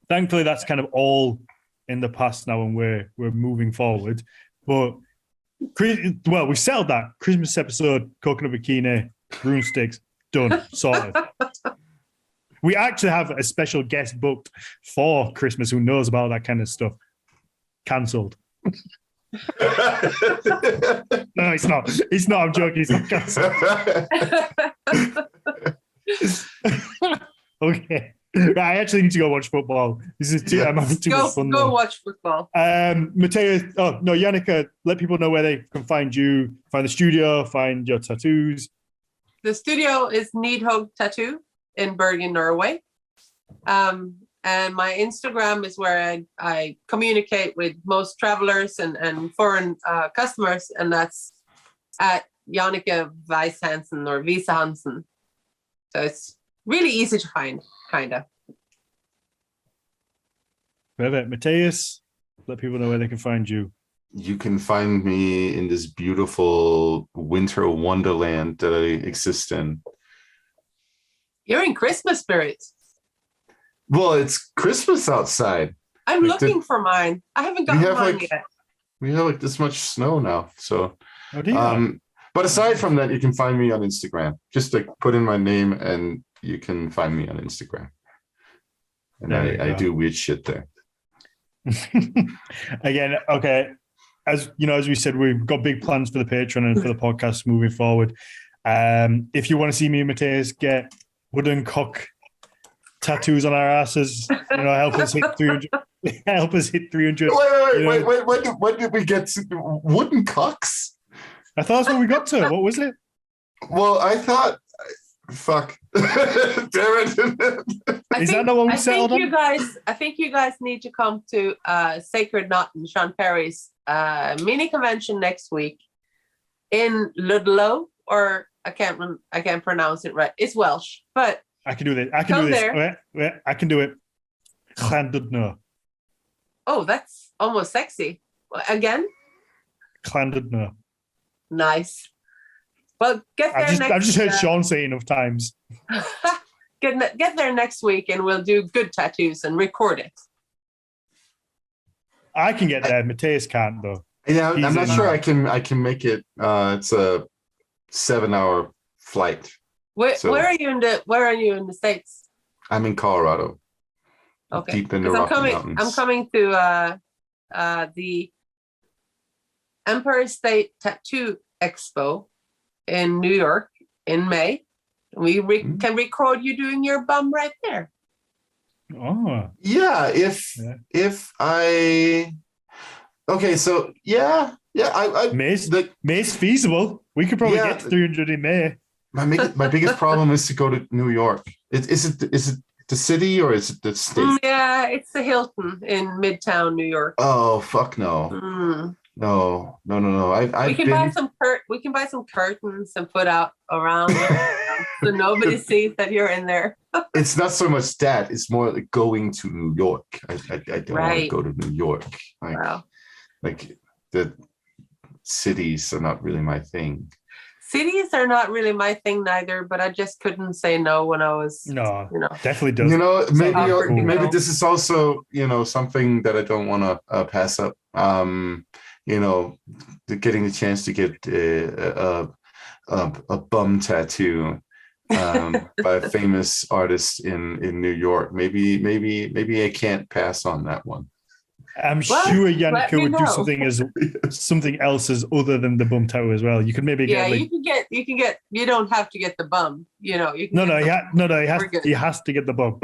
thankfully that's kind of all in the past now and we're moving forward. But, we settled that. Christmas episode, coconut bikini, broomsticks, done, sorted. We actually have a special guest booked for Christmas who knows about that kind of stuff. Cancelled. No, it's not. It's not. I'm joking. It's not cancelled. Okay. I actually need to go watch football. This is I'm having too much fun. Go watch football. Mathias, Jannicke, let people know where they can find you, find the studio, find your tattoos. The studio is Needhug Tattoo in Bergen, Norway. And my Instagram is where I communicate with most travelers and foreign customers, and that's at Jannicke Wiese-Hansen or Wiese-Hansen. So it's really easy to find, kind of. Perfect. Mathias, let people know where they can find you. You can find me in this beautiful winter wonderland that I exist in. You're in Christmas spirit. Well, it's Christmas outside. I'm looking for mine. I haven't gotten mine yet. We have like this much snow now. So, but aside from that, you can find me on Instagram. Just like put in my name and you can find me on Instagram. And I do weird shit there. Again, okay. As we said, we've got big plans for the Patreon and for the podcast moving forward. If you want to see me and Mathias get wooden cock tattoos on our asses, help us hit 300. Help us hit 300. Wait. When did we get to wooden cocks? I thought that's what we got to. What was it? Well, I thought, fuck. Damn it. Is that not what we settled on? I think you guys need to come to Sacred Knot in Sean Perry's mini convention next week in Ludlow, or I can't pronounce it right. It's Welsh, but I can do this. I can do this. Wait, I can do it. Llandudno. Oh, that's almost sexy. Again? Llandudno. Nice. Well, get there I've just heard Sean say it enough times. Get there next week and we'll do good tattoos and record it. I can get there. Matthias can't, though. Yeah, I'm not sure I can make it. It's a 7-hour flight. Where are you in the States? I'm in Colorado. Okay. Deep in the Rocky Mountains. I'm coming to the Empire State Tattoo Expo in New York in May. We can record you doing your bum right there. Oh. Yeah, if I Okay, so yeah, May's feasible. We could probably get to 300 in May. My biggest problem is to go to New York. Is it the city or is it the state? Yeah, it's the Hilton in Midtown New York. Oh fuck no. No. We can buy some curtains and put out around so nobody sees that you're in there. It's not so much that; it's more like going to New York. I don't want to go to New York. Like the cities are not really my thing. Cities are not really my thing neither, but I just couldn't say no when I was. No, definitely does. Maybe this is also something that I don't want to pass up. Getting the chance to get a bum tattoo by a famous artist in New York. Maybe I can't pass on that one. I'm sure Jannicke would do something else as other than the bum tattoo as well. You could maybe get you can get. You don't have to get the bum. He has to get the bum.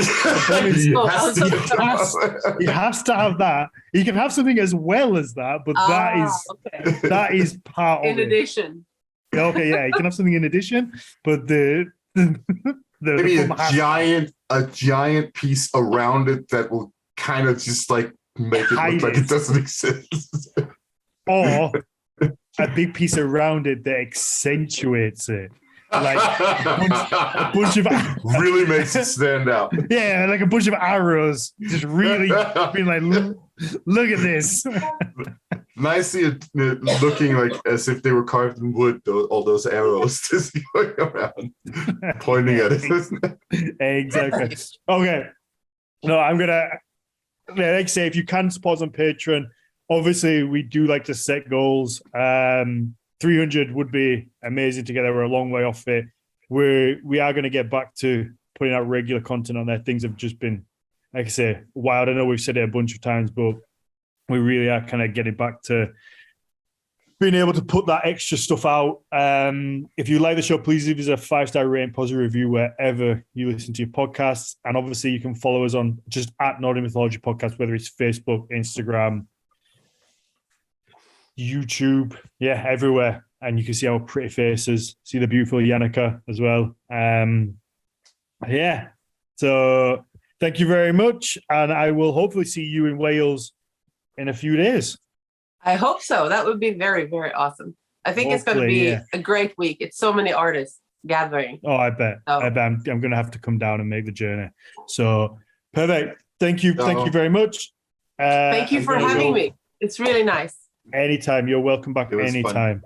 He has to have that. He can have something as well as that, but that is part of it. In addition. Okay, yeah, you can have something in addition, but maybe a giant piece around it that will kind of just like make it look like it doesn't exist. Or a big piece around it that accentuates it. Like a bunch of really makes it stand out. Yeah, like a bunch of arrows, just really being like, look at this. Nicely looking like as if they were carved in wood. All those arrows just going around, pointing at it. Exactly. Okay. No, I'm gonna. Like I say, if you can support us on Patreon, obviously we do like to set goals. 300 would be amazing together. We're a long way off it. We are going to get back to putting out regular content on there. Things have just been, like I say, wild. I know we've said it a bunch of times, but we really are kind of getting back to being able to put that extra stuff out. If you like the show, please leave us a 5-star rating, positive review wherever you listen to your podcasts. And obviously you can follow us on just at Nordic Mythology Podcast, whether it's Facebook, Instagram, YouTube, everywhere. And you can see our pretty faces, see the beautiful Jannicke as well. So thank you very much. And I will hopefully see you in Wales in a few days. I hope so. That would be very, very awesome. I think it's going to be a great week. It's so many artists gathering. Oh, I bet. I'm going to have to come down and make the journey. So perfect. Thank you. Thank you very much. Thank you for having me. It's really nice. Anytime. You're welcome back anytime.